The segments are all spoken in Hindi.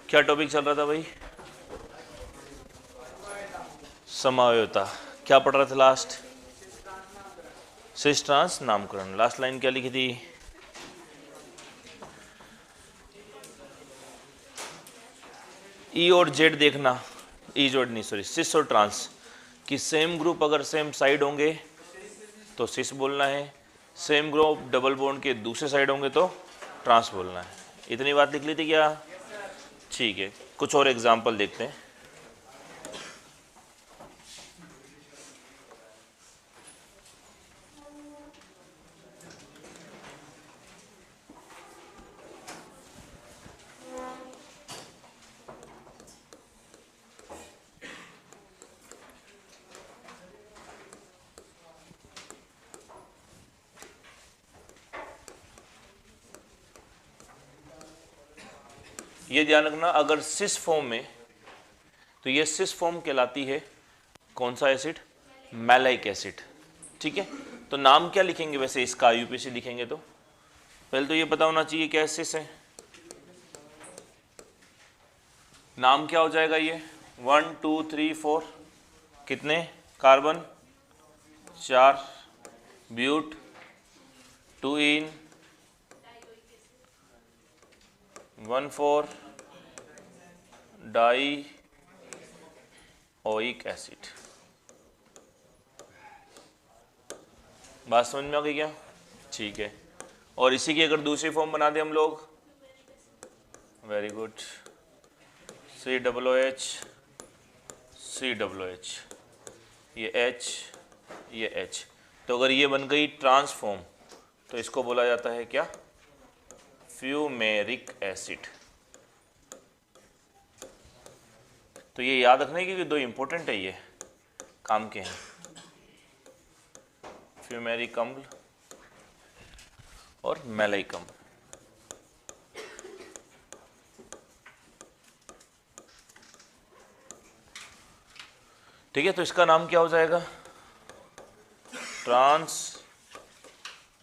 क्या टॉपिक चल रहा था भाई? समायोता। क्या पढ़ रहे थे लास्ट? सिस ट्रांस नामकरण। लास्ट लाइन क्या लिखी थी? ई और जेड देखना, ई जोड नहीं सॉरी, सिस और ट्रांस कि सेम ग्रुप अगर सेम साइड होंगे तो सिस बोलना है, सेम ग्रुप डबल बॉन्ड के दूसरे साइड होंगे तो ट्रांस बोलना है। इतनी बात लिख ली थी क्या? ठीक है, कुछ और एग्जाम्पल देखते हैं। ये ध्यान रखना, अगर सिस फॉर्म में तो ये सिस फॉर्म कहलाती है कौन सा एसिड? मैलाइक एसिड। ठीक है, तो नाम क्या लिखेंगे वैसे इसका? यूपीसी लिखेंगे तो पहले तो ये पता होना चाहिए क्या सिस है। नाम क्या हो जाएगा ये? 1 2 3 4 कितने carbon? 4 but, 2 ene 1 4 dioic acid. बात समझ में आ गई क्या? ठीक है, और इसी की अगर दूसरी फॉर्म बना दें हम लोग, वेरी गुड, COOH COOH, ये H ये H, तो अगर ये बन गई ट्रांसफॉर्म तो इसको बोला जाता है क्या? Fumaric acid. तो ये याद रखने की दो इंपॉर्टेंट है, ये काम के हैं, फ्यूमेरिक अम्ल और मैलाइक अम्ल। ठीक है, तो इसका नाम क्या हो जाएगा? Trans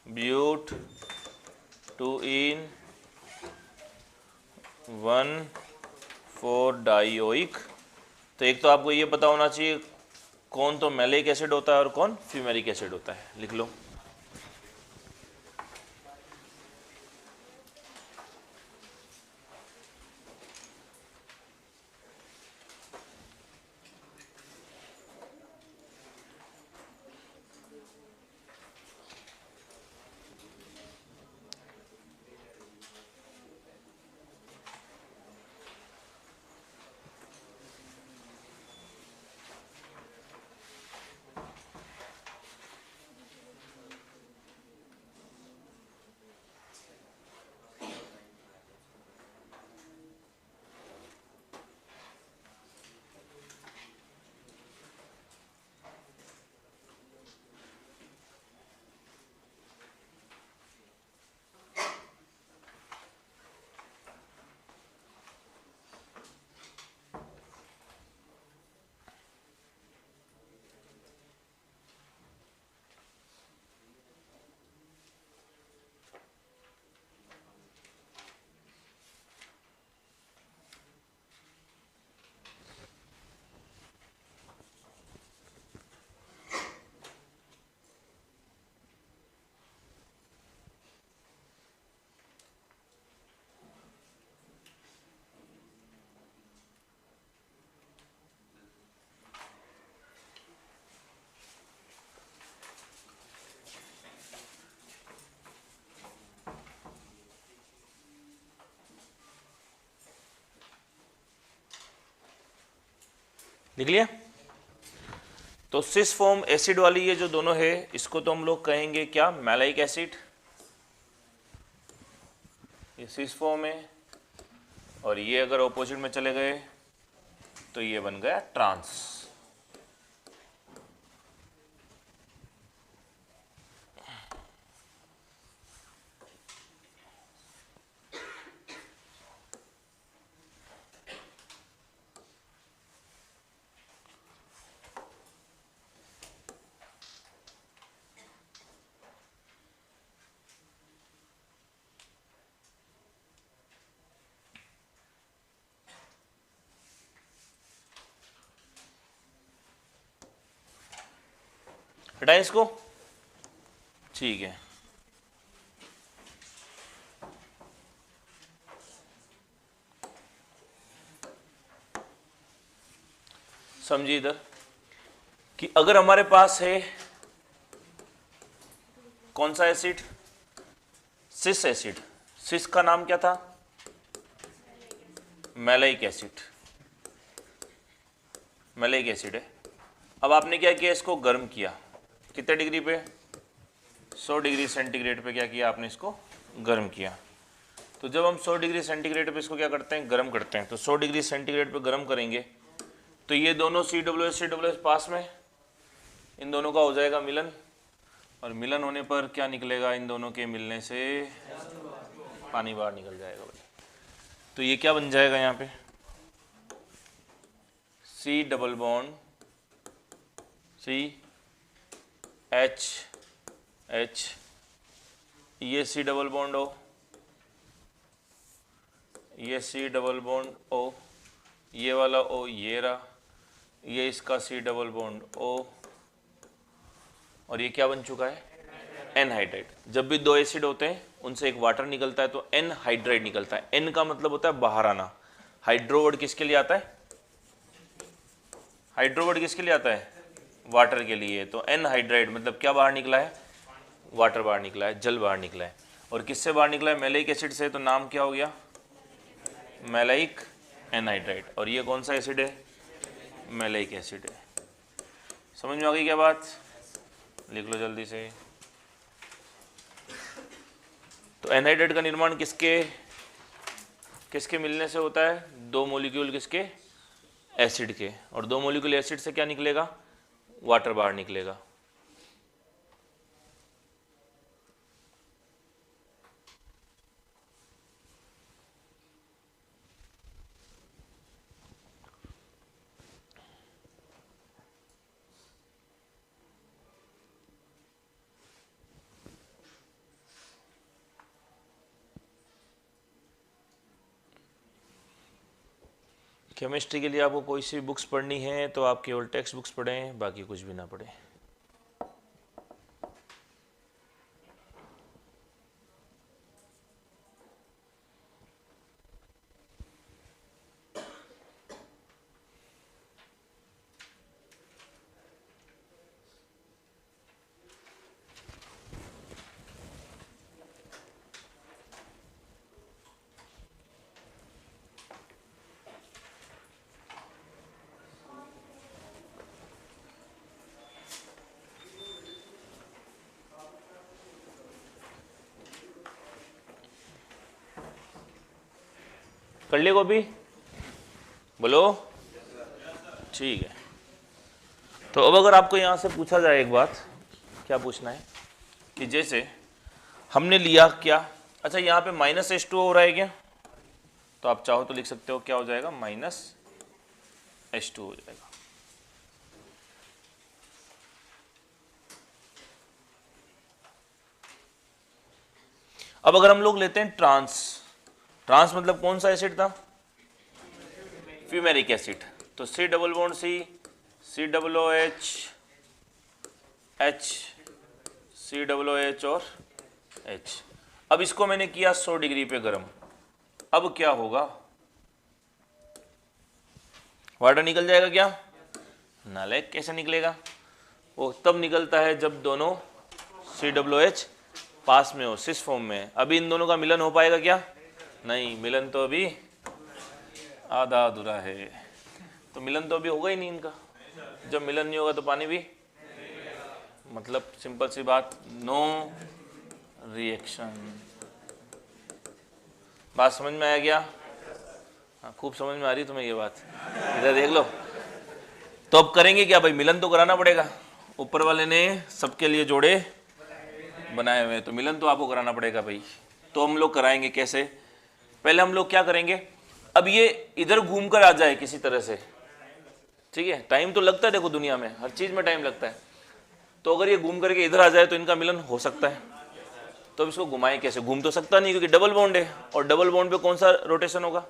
but 2 ene 1 4 dioic. तो एक तो आपको ये पता होना चाहिए कौन तो मैलिक एसिड होता है और कौन फ्यूमेरिक एसिड होता है, लिख लो। लिख लिया? तो सिस फॉर्म एसिड वाली ये जो दोनों है इसको तो हम लोग कहेंगे क्या? मैलाइक एसिड। ये सिस फॉर्म है और ये अगर ऑपोजिट में चले गए तो ये बन गया ट्रांस। हटाएं इसको, ठीक है। समझिए इधर कि अगर हमारे पास है कौन सा एसिड, सिस एसिड, सिस का नाम क्या था, मैलाइक एसिड, मैलाइक एसिड है। अब आपने क्या किया, इसको गर्म किया, कितने डिग्री पे, 100 डिग्री सेंटीग्रेड पे क्या किया आपने, इसको गर्म किया। तो जब हम 100 डिग्री सेंटीग्रेड पे इसको क्या करते हैं, गर्म करते हैं, तो 100 डिग्री सेंटीग्रेड पे गर्म करेंगे तो ये दोनों COOH पास में, इन दोनों का हो जाएगा मिलन, और मिलन होने पर क्या निकलेगा, इन दोनों के मिलने से पानी बाहर निकल जाएगा भाई। तो ये क्या बन जाएगा यहाँ पे, C डबल बॉन्ड CH, ये C डबल बॉन्ड O, ये C डबल बॉन्ड O, ये वाला O ये रहा, ये इसका C डबल बॉन्ड O, और ये क्या बन चुका है, एनहाइड्राइड। जब भी दो एसिड होते हैं उनसे एक वाटर निकलता है तो एनहाइड्राइड निकलता है। एन का मतलब होता है बाहर आना, हाइड्रो वर्ड किसके लिए आता है, हाइड्रो वर्ड किसके लिए आता है, वाटर के लिए। तो एनहाइड्राइड मतलब क्या बाहर निकला है, वाटर बाहर निकला है, जल बाहर निकला है। और किससे बाहर निकला है, मैलाइक एसिड से, तो नाम क्या हो गया, मैलाइक एनहाइड्राइड। और ये कौन सा एसिड है, मैलाइक एसिड है। समझ में आ गई क्या बात, लिख लो जल्दी से। तो एनहाइड्राइड का निर्माण किसके किसके मिलने से होता है, दो मॉलिक्यूल किसके, एसिड के, और दो मॉलिक्यूल एसिड से क्या निकलेगा, वाटर बाहर निकलेगा। केमिस्ट्री के लिए आपको कोई सी बुक्स पढ़नी है तो आप केवल टेक्स्ट बुक्स पढ़ें, बाकी कुछ भी ना पढ़ें। कर लिए कॉपी, बोलो, ठीक है। तो अब अगर आपको यहाँ से पूछा जाए एक बात, क्या पूछना है कि जैसे हमने लिया क्या, अच्छा यहाँ पे -H2O हो रहा है क्या, तो आप चाहो तो लिख सकते हो क्या हो जाएगा, -H2 हो जाएगा। अब अगर हम लोग लेते हैं ट्रांस मतलब कौन सा एसिड था, फ्यूमेरिक एसिड, तो C double bond COOH H, COOH और H। अब इसको मैंने किया 100 डिग्री पे गर्म, अब क्या होगा, वाटर निकल जाएगा क्या, नालायक, कैसे निकलेगा, वो तब निकलता है जब दोनों COOH पास में हो, सिस फॉर्म में। अभी इन दोनों का मिलन हो पाएगा क्या, नहीं, मिलन तो अभी आधा अधूरा है, तो मिलन तो अभी होगा ही नहीं इनका। जब मिलन नहीं होगा तो पानी भी, मतलब सिंपल सी बात, नो रिएक्शन। बात समझ में आया क्या, हाँ खूब समझ में आ रही तुम्हें ये बात, इधर देख लो। तो अब करेंगे क्या भाई, मिलन तो कराना पड़ेगा, ऊपर वाले ने सबके लिए जोड़े बनाए हुए, तो मिलन तो आपको कराना पड़ेगा भाई। तो हम लोग कराएंगे कैसे, पहले हम लोग क्या करेंगे, अब ये इधर घूम कर आ जाए किसी तरह से, ठीक है, टाइम तो लगता है, देखो दुनिया में हर चीज में टाइम लगता है, तो अगर ये घूम करके इधर आ जाए तो इनका मिलन हो सकता है। तो अब इसको घुमाएं कैसे, घूम तो सकता नहीं क्योंकि डबल बॉन्ड है, और डबल बॉन्ड पे कौन सा रोटेशन होगा,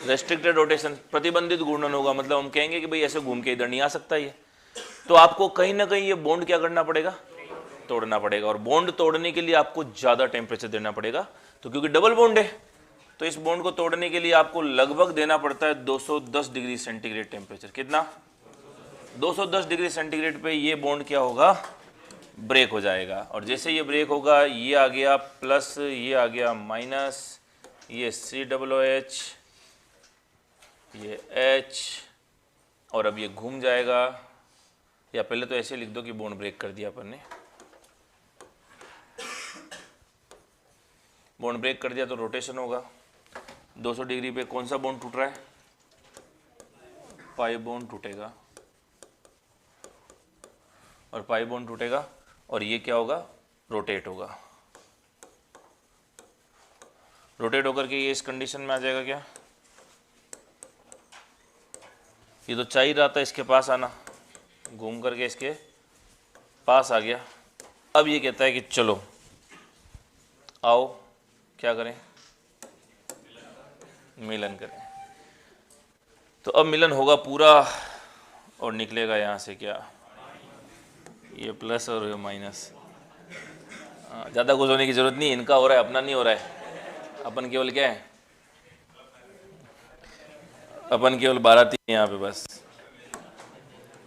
रेस्ट्रिक्टेड रोटेशन, प्रतिबंधित घूर्णन होगा। मतलब हम कहेंगे कि भाई ऐसे घूम के इधर नहीं आ सकता ये, तो आपको कहीं ना कहीं ये बॉन्ड क्या करना पड़ेगा, तोड़ना पड़ेगा, और बॉन्ड तोड़ने के लिए आपको ज्यादा टेम्परेचर देना पड़ेगा। तो क्योंकि डबल बॉन्ड है तो इस बॉन्ड को तोड़ने के लिए आपको लगभग देना पड़ता है 210 डिग्री सेंटीग्रेड टेम्परेचर। कितना? 210 डिग्री सेंटीग्रेड पे ये बॉन्ड क्या होगा, ब्रेक हो जाएगा। और जैसे ये ब्रेक होगा, ये आ गया प्लस, ये आ गया माइनस, ये COOH, ये H, और अब ये घूम जाएगा। या पहले तो ऐसे लिख दो कि बॉन्ड ब्रेक कर दिया अपन ने। बॉन्ड ब्रेक कर दिया तो रोटेशन होगा। 200 डिग्री पे कौन सा बॉन्ड टूट रहा है, पाई बॉन्ड टूटेगा, और पाई बॉन्ड टूटेगा और ये क्या होगा, रोटेट होगा। रोटेट होकर के ये इस कंडीशन में आ जाएगा। क्या ये तो चाह ही रहा था इसके पास आना, घूम करके इसके पास आ गया। अब ये कहता है कि चलो आओ क्या करें, मिलन करें। तो अब मिलन होगा पूरा और निकलेगा यहाँ से क्या, ये प्लस और ये माइनस। ज़्यादा कुछ होने की जरूरत नहीं, इनका हो रहा है, अपना नहीं हो रहा है। अपन केवल क्या है, अपन केवल बाराती है यहाँ पे बस।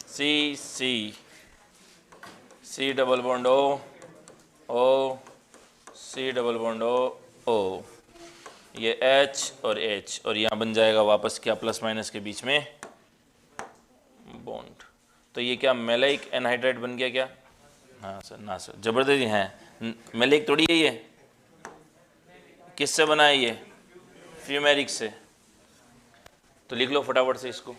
सी सी सी डबल बॉन्ड ओ, ओ सी डबल बॉन्ड ओ, ओ, ये H और H, और यहाँ बन जाएगा वापस क्या, प्लस माइनस के बीच में बॉन्ड। तो ये क्या, मैलाइक एनहाइड्राइड बन गया क्या? हाँ सर, ना सर, जबरदस्ती है। मैलाइक थोड़ी है ये, किससे बना है ये, फ्यूमेरिक से। तो लिख लो फटाफट से इसको।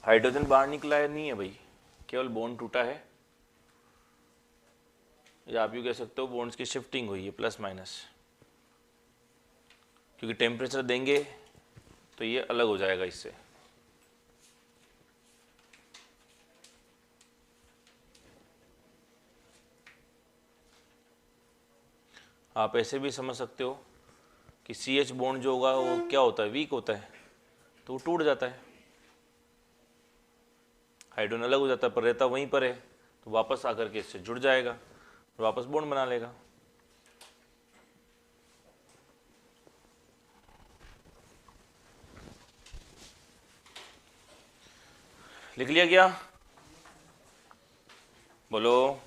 हाइड्रोजन बाहर निकला है नहीं है भाई, केवल बॉन्ड टूटा है, या आप यूँ कह सकते हो बॉन्ड्स की शिफ्टिंग हुई है प्लस माइनस। क्योंकि टेम्परेचर देंगे तो ये अलग हो जाएगा इससे। आप ऐसे भी समझ सकते हो कि CH बॉन्ड जो होगा वो क्या होता है, वीक होता है, तो वो टूट जाता है। हाइड्रोजन अलग हो जाता है पर रहता वहीं पर है, तो वापस आकर के इससे जुड़ जाएगा और वापस बॉन्ड बना लेगा। लिख लिया क्या, बोलो।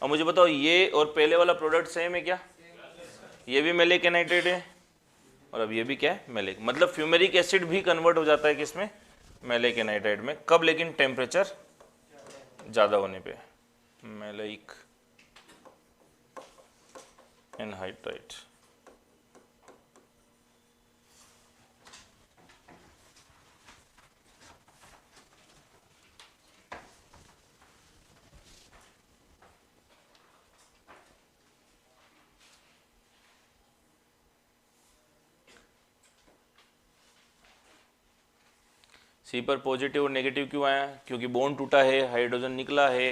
अब मुझे बताओ, ये और पहले वाला प्रोडक्ट सेम है क्या? ये भी मैलिक एनाइड्रेट है और अब ये भी क्या है, मैलिक। मतलब फ्यूमेरिक एसिड भी कन्वर्ट हो जाता है किसमें, मैलिक एनाइड्राइड में। कब? लेकिन टेम्परेचर ज़्यादा होने पे। Maleic anhydride. सी पर पॉजिटिव और नेगेटिव क्यों आया? क्योंकि बॉन्ड टूटा है, हाइड्रोजन निकला है।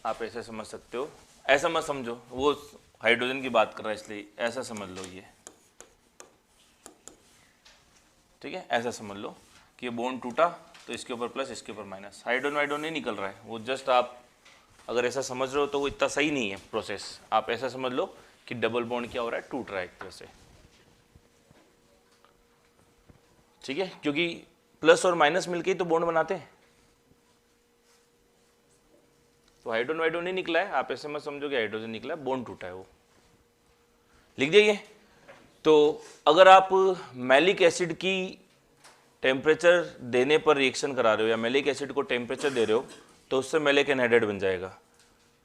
आप ऐसे समझ सकते हो, ऐसा मत समझो, वो हाइड्रोजन की बात कर रहा है इसलिए ऐसा समझ लो। ये ठीक है, ऐसा समझ लो कि ये बॉन्ड टूटा तो इसके ऊपर प्लस इसके ऊपर माइनस, हाइड्रोजन वाइड्रोजन नहीं निकल रहा है, वो जस्ट आप अगर ऐसा समझ रहे हो तो वो इतना सही नहीं है प्रोसेस, आप ऐसा समझ लो कि डबल बॉन्ड क्या हो रहा है, टूट रहा है एक तरह से, ठीक है, क्योंकि प्लस और माइनस मिलके ही तो बॉन्ड बनाते हैं, तो हाइड्रोजन वाइड्रोजन नहीं निकला है, आप ऐसे मत समझो कि हाइड्रोजन निकला है, बॉन्ड टूटा है, वो लिख दिए। तो अगर आप मैलिक एसिड की टेम्परेचर देने पर रिएक्शन करा रहे हो या मैलिक एसिड को टेम्परेचर दे रहे हो तो उससे मैलिक एनहाइड्राइड बन जाएगा,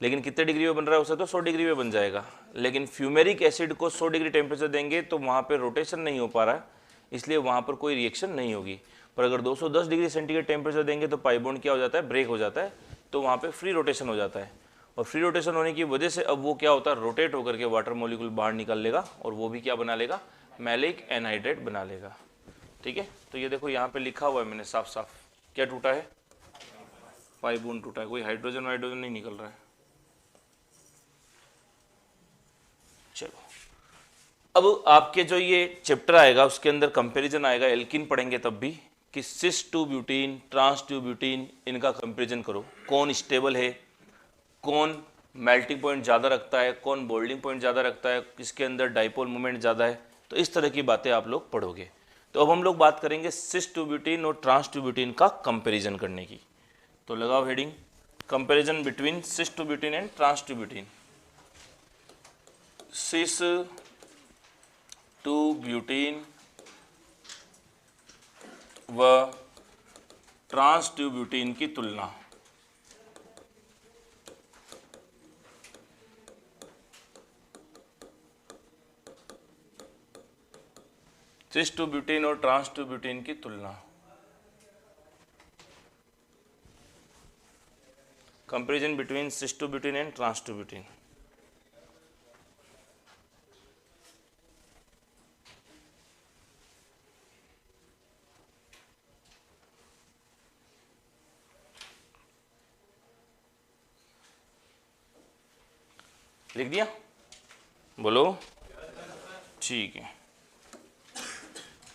लेकिन कितने डिग्री में बन रहा है उससे तो 100 डिग्री में बन जाएगा, लेकिन फ्यूमेरिक एसिड को 100 डिग्री टेम्परेचर देंगे तो वहाँ पे रोटेशन नहीं हो पा रहा है, इसलिए वहाँ पर कोई रिएक्शन नहीं होगी। पर अगर 210 डिग्री सेंटीग्रेड टेम्परेचर देंगे तो पाई बॉन्ड क्या हो जाता है, ब्रेक हो जाता है, तो वहाँ पे फ्री रोटेशन हो जाता है, और फ्री रोटेशन होने की वजह से अब वो क्या होता है, रोटेट होकर के वाटर मॉलिक्यूल बाहर निकाल लेगा और वो भी क्या बना लेगा, मैलिक एनहाइड्रेट बना लेगा। ठीक है, तो ये देखो यहाँ पे लिखा हुआ है मैंने साफ साफ, क्या टूटा है, पाई बॉन्ड टूटा है, कोई हाइड्रोजन वाइड्रोजन नहीं निकल रहा है। चलो अब आपके जो ये चैप्टर आएगा उसके अंदर कंपैरिजन आएगा, एल्किन पढ़ेंगे तब भी, कि cis two butene, trans two butene, इनका कंपैरिजन करो, कौन स्टेबल है, कौन मेल्टिंग पॉइंट ज़्यादा रखता है, कौन बोल्डिंग पॉइंट ज़्यादा रखता है, किसके अंदर डाइपोल मोमेंट ज़्यादा है, तो इस तरह की बातें आप लोग पढ़ोगे। तो अब हम लोग बात करेंगे सिस टू ब्यूटीन और ट्रांस टू ब्यूटीन का कंपैरिजन करने की। तो लगाओ heading, comparison between cis two butene and trans two butene. Cis two butene व ट्रांस टू ब्यूटीन की तुलना। सिस टू ब्यूटीन और ट्रांस टू ब्यूटीन की तुलना, comparison between cis two butene and trans two butene. लिख दिया, बोलो, ठीक है।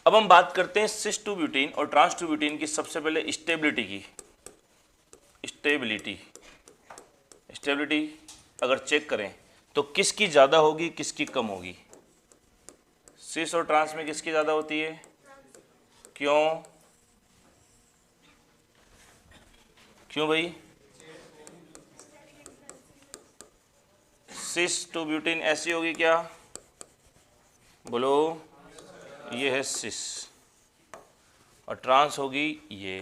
अब हम बात करते हैं सिस टू ब्यूटीन और ट्रांस टू ब्यूटीन की, सबसे पहले स्टेबिलिटी की। स्टेबिलिटी अगर चेक करें तो किसकी ज़्यादा होगी, किसकी कम होगी, सिस और ट्रांस में किसकी ज़्यादा होती है, क्यों भाई, सिस टू ब्यूटीन ऐसी होगी क्या, बोलो, ये है सिस, और ट्रांस होगी ये,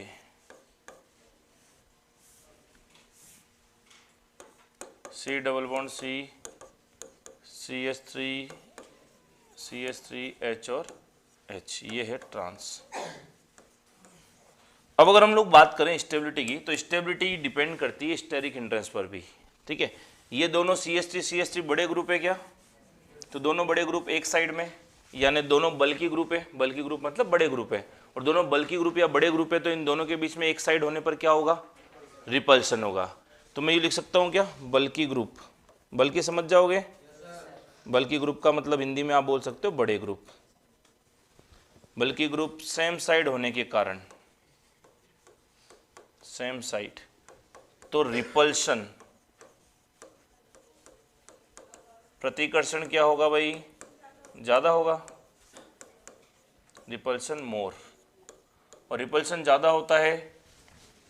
C double bond C, CH3 H और H, ये है ट्रांस। अब अगर हम लोग बात करें स्टेबिलिटी की, तो स्टेबिलिटी डिपेंड करती है स्टेरिक हिंड्रेंस पर भी। ठीक है, ये दोनों CH3 बड़े ग्रुप है क्या, तो दोनों बड़े ग्रुप एक साइड में, यानी दोनों बल्कि ग्रुप है, बल्कि ग्रुप मतलब बड़े ग्रुप है, और दोनों बल्कि ग्रुप या बड़े ग्रुप है, तो इन दोनों के बीच में एक साइड होने पर क्या होगा, रिपल्शन होगा। तो मैं ये लिख सकता हूँ क्या, बल्कि ग्रुप, बल्कि समझ जाओगे, बल्कि ग्रुप का मतलब हिंदी में आप बोल सकते हो बड़े ग्रुप, बल्कि ग्रुप सेम साइड होने के कारण, सेम साइड, तो रिपल्शन, प्रतिकर्षण क्या होगा भाई, ज़्यादा होगा, रिपल्शन मोर, और रिपल्शन ज़्यादा होता है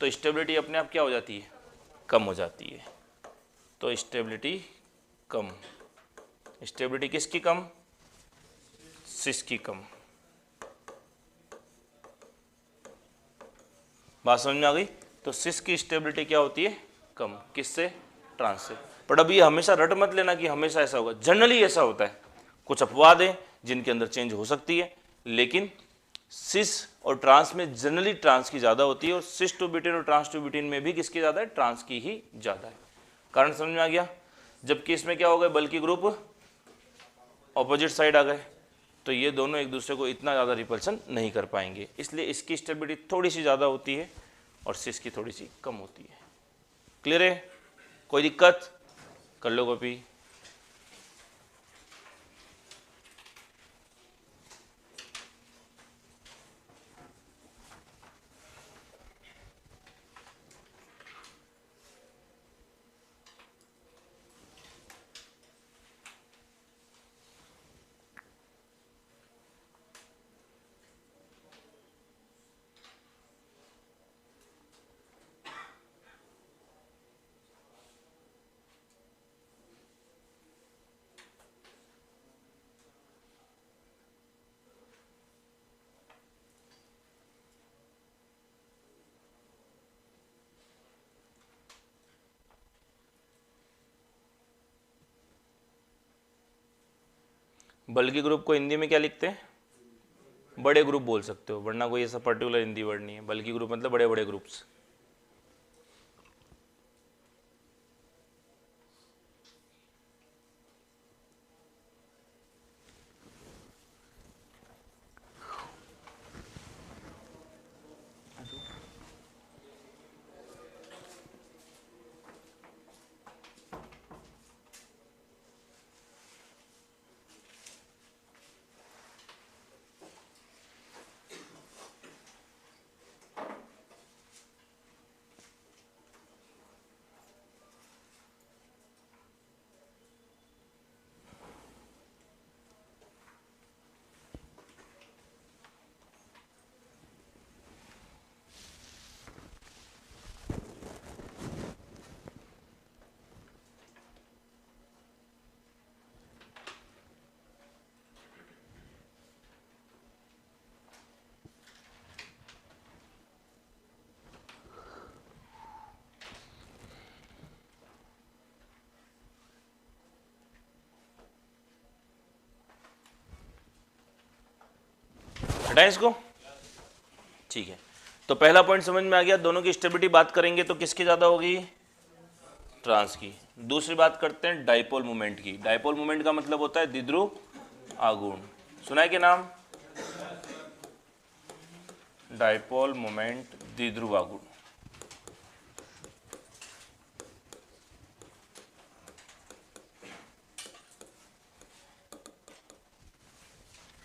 तो स्टेबिलिटी अपने आप क्या हो जाती है, कम हो जाती है। तो स्टेबिलिटी कम, स्टेबिलिटी किसकी कम, सिस की कम। बात समझ में आ गई। तो सिस की स्टेबिलिटी क्या होती है, कम, किससे, ट्रांस से। बट अभी हमेशा रट मत लेना कि हमेशा ऐसा होगा, जनरली ऐसा होता है, कुछ अपवाद है जिनके अंदर चेंज हो सकती है, लेकिन सिस और ट्रांस में जनरली ट्रांस की ज़्यादा होती है, और सिस टू ब्यूटीन और ट्रांस टू ब्यूटीन में भी किसकी ज़्यादा है, ट्रांस की ही ज़्यादा है। कारण समझ में आ गया। जबकि इसमें क्या हो गए, बल्कि ग्रुप ऑपोजिट साइड आ गए, तो ये दोनों एक दूसरे को इतना ज़्यादा रिपल्सन नहीं कर पाएंगे, इसलिए इसकी स्टेबिलिटी थोड़ी सी ज़्यादा होती है और सिस की थोड़ी सी कम होती है। क्लियर है, कोई दिक्कत, कर लो कॉपी। बल्कि ग्रुप को हिंदी में क्या लिखते हैं? बड़े ग्रुप बोल सकते हो, वरना कोई ऐसा पर्टिकुलर हिंदी वर्ड नहीं है। बल्कि ग्रुप मतलब बड़े बड़े ग्रुप्स। हटाएं इसको, ठीक है। तो पहला पॉइंट समझ में आ गया, दोनों की स्टेबिलिटी बात करेंगे तो किसकी ज्यादा होगी? ट्रांस की। दूसरी बात करते हैं डाइपोल मोमेंट की। डाइपोल मोमेंट का मतलब होता है द्विध्रुव आघूर्ण। सुना है क्या नाम? डाइपोल मोमेंट, द्विध्रुव आघूर्ण।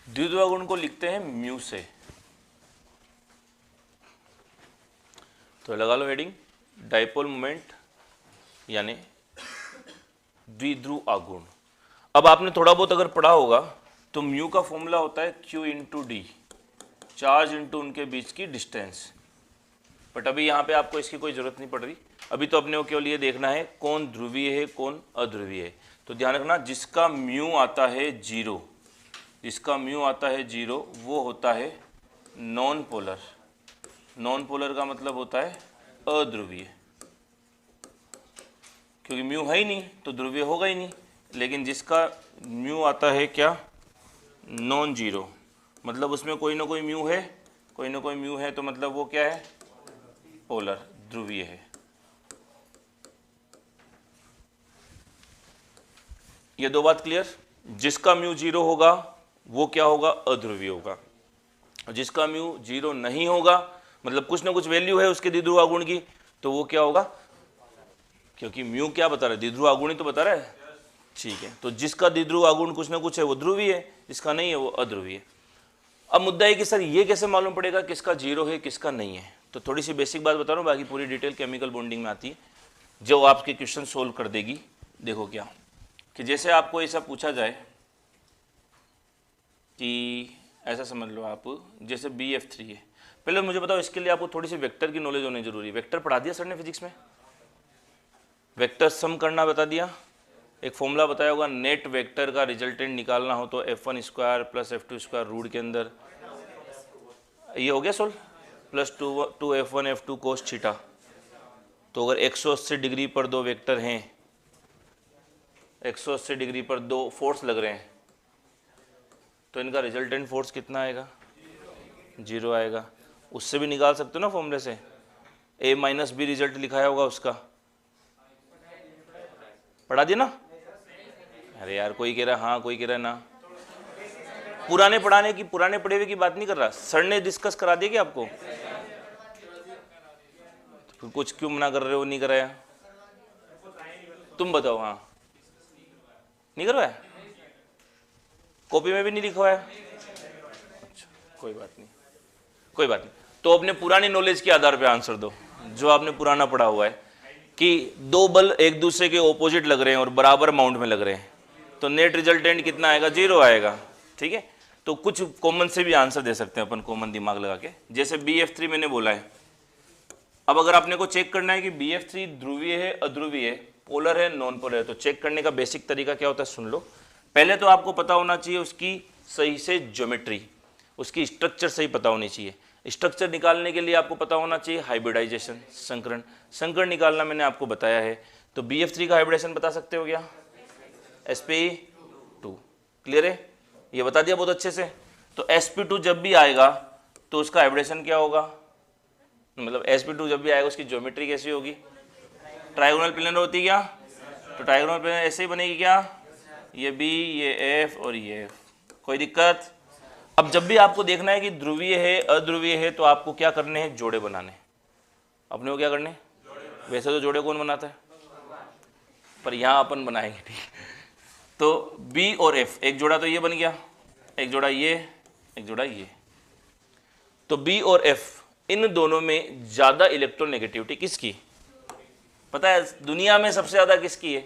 द्विध्रुव आघूर्ण को लिखते हैं म्यू से। तो लगा लो हेडिंग, डाइपोल मोमेंट यानी द्विध्रुव आघूर्ण। अब आपने थोड़ा बहुत अगर पढ़ा होगा तो म्यू का फॉर्मूला होता है Q into D, charge into उनके बीच की डिस्टेंस। बट अभी यहाँ पे आपको इसकी कोई जरूरत नहीं पड़ रही। अभी तो अपने को केवल ये देखना है कौन ध्रुवीय है कौन अध्रुवीय है। तो ध्यान रखना, जिसका म्यू आता है 0, जिसका म्यू आता है 0 वो होता है नॉन पोलर। नॉन पोलर का मतलब होता है अध्रुवीय, क्योंकि म्यू है ही नहीं तो ध्रुवीय होगा ही नहीं। लेकिन जिसका म्यू आता है क्या? नॉन जीरो, मतलब उसमें कोई ना कोई म्यू है, कोई ना कोई म्यू है, तो मतलब वो क्या है? पोलर, ध्रुवीय है। ये दो बात क्लियर। जिसका म्यू 0 होगा वो क्या होगा? अध्रुवीय होगा। जिसका म्यू 0 नहीं होगा, मतलब कुछ ना कुछ वैल्यू है उसके द्विध्रुव आघूर्ण की, तो वो क्या होगा? क्योंकि म्यू क्या बता रहा है? द्विध्रुव आघूर्ण ही तो बता रहा है, ठीक है। तो जिसका द्विध्रुव आघूर्ण कुछ ना कुछ है वो ध्रुवीय है, जिसका नहीं है वो अध्रुवीय है। अब मुद्दा है कि सर ये कैसे मालूम पड़ेगा किसका 0 है किसका नहीं है? तो थोड़ी सी बेसिक बात बता रहा हूँ, बाकी पूरी डिटेल केमिकल बॉन्डिंग में आती है जो आपके क्वेश्चन सोल्व कर देगी। देखो क्या कि जैसे आपको ऐसा पूछा जाए कि ऐसा समझ लो आप, जैसे BF3 है। पहले मुझे बताओ, इसके लिए आपको थोड़ी सी वेक्टर की नॉलेज होनी जरूरी है। वेक्टर पढ़ा दिया सर ने फिजिक्स में? वेक्टर सम करना बता दिया, एक फॉर्मूला बताया होगा, नेट वेक्टर का रिजल्टेंट निकालना हो तो F1 square plus F2 square root के अंदर, ये हो गया solve, plus 2F1 F2 cos theta. तो अगर 180 डिग्री पर दो वेक्टर हैं, 180 डिग्री पर दो फोर्स लग रहे हैं, तो इनका रिजल्टेंट फोर्स कितना आएगा? 0 आएगा। उससे भी निकाल सकते हो ना फॉर्मूले से, A माइनस बी रिजल्ट लिखाया होगा उसका, पढ़ा दिया ना? अरे यार, कोई कह रहा हाँ, कोई कह रहा ना। पुराने पढ़ाने की, पुराने पढ़े हुए की बात नहीं कर रहा, सर ने डिस्कस करा दिया क्या आपको? तो कुछ क्यों मना कर रहे हो? नहीं कराया? तुम बताओ। हाँ, नहीं करवाया? कॉपी में भी नहीं लिखवाया? अच्छा, कोई बात नहीं, कोई बात नहीं। तो अपने पुरानी नॉलेज के आधार पे आंसर दो, जो आपने पुराना पढ़ा हुआ है कि दो बल एक दूसरे के ऑपोजिट लग रहे हैं और बराबर अमाउंट में लग रहे हैं, तो नेट रिजल्टेंट कितना आएगा? 0 आएगा, ठीक है। तो कुछ कॉमन से भी आंसर दे सकते हैं अपन, कॉमन दिमाग लगा के। जैसे BF3 मैंने बोला है, अब अगर आपने को चेक करना है कि BF3 ध्रुवीय है अध्रुवीय है, पोलर है नॉन पोलर है, तो चेक करने का बेसिक तरीका क्या होता है सुन लो। पहले तो आपको पता होना चाहिए उसकी सही से ज्योमेट्री, उसकी स्ट्रक्चर सही पता होनी चाहिए। स्ट्रक्चर निकालने के लिए आपको पता होना चाहिए हाइब्रिडाइजेशन, संकरण। संकरण निकालना मैंने आपको बताया है। तो BF3 का हाइब्रिडाइजेशन बता सकते हो क्या? sp2, क्लियर है? ये बता दिया बहुत अच्छे से। तो sp2 जब भी आएगा तो उसका हाइब्रिडेशन क्या होगा, मतलब sp2 जब भी आएगा उसकी ज्योमेट्री कैसी होगी, ट्राइगोनल प्लेनर होती क्या, तो ट्राइगोनल प्लेनर ऐसे ही बनेगी क्या, ये b ये f और ये f, कोई दिक्कत। अब जब भी आपको देखना है कि ध्रुवीय है अध्रुवीय है तो आपको क्या करने हैं, जोड़े बनाने, अपने को क्या करने, वैसे तो जोड़े कौन बनाता है, पर यहाँ अपन बनाएंगे, ठीक। तो b और f, एक जोड़ा तो ये बन गया, एक जोड़ा ये, एक जोड़ा ये। तो b और f इन दोनों में ज्यादा इलेक्ट्रोनेगेटिविटी किसकी, पता है दुनिया में सबसे ज्यादा किसकी है।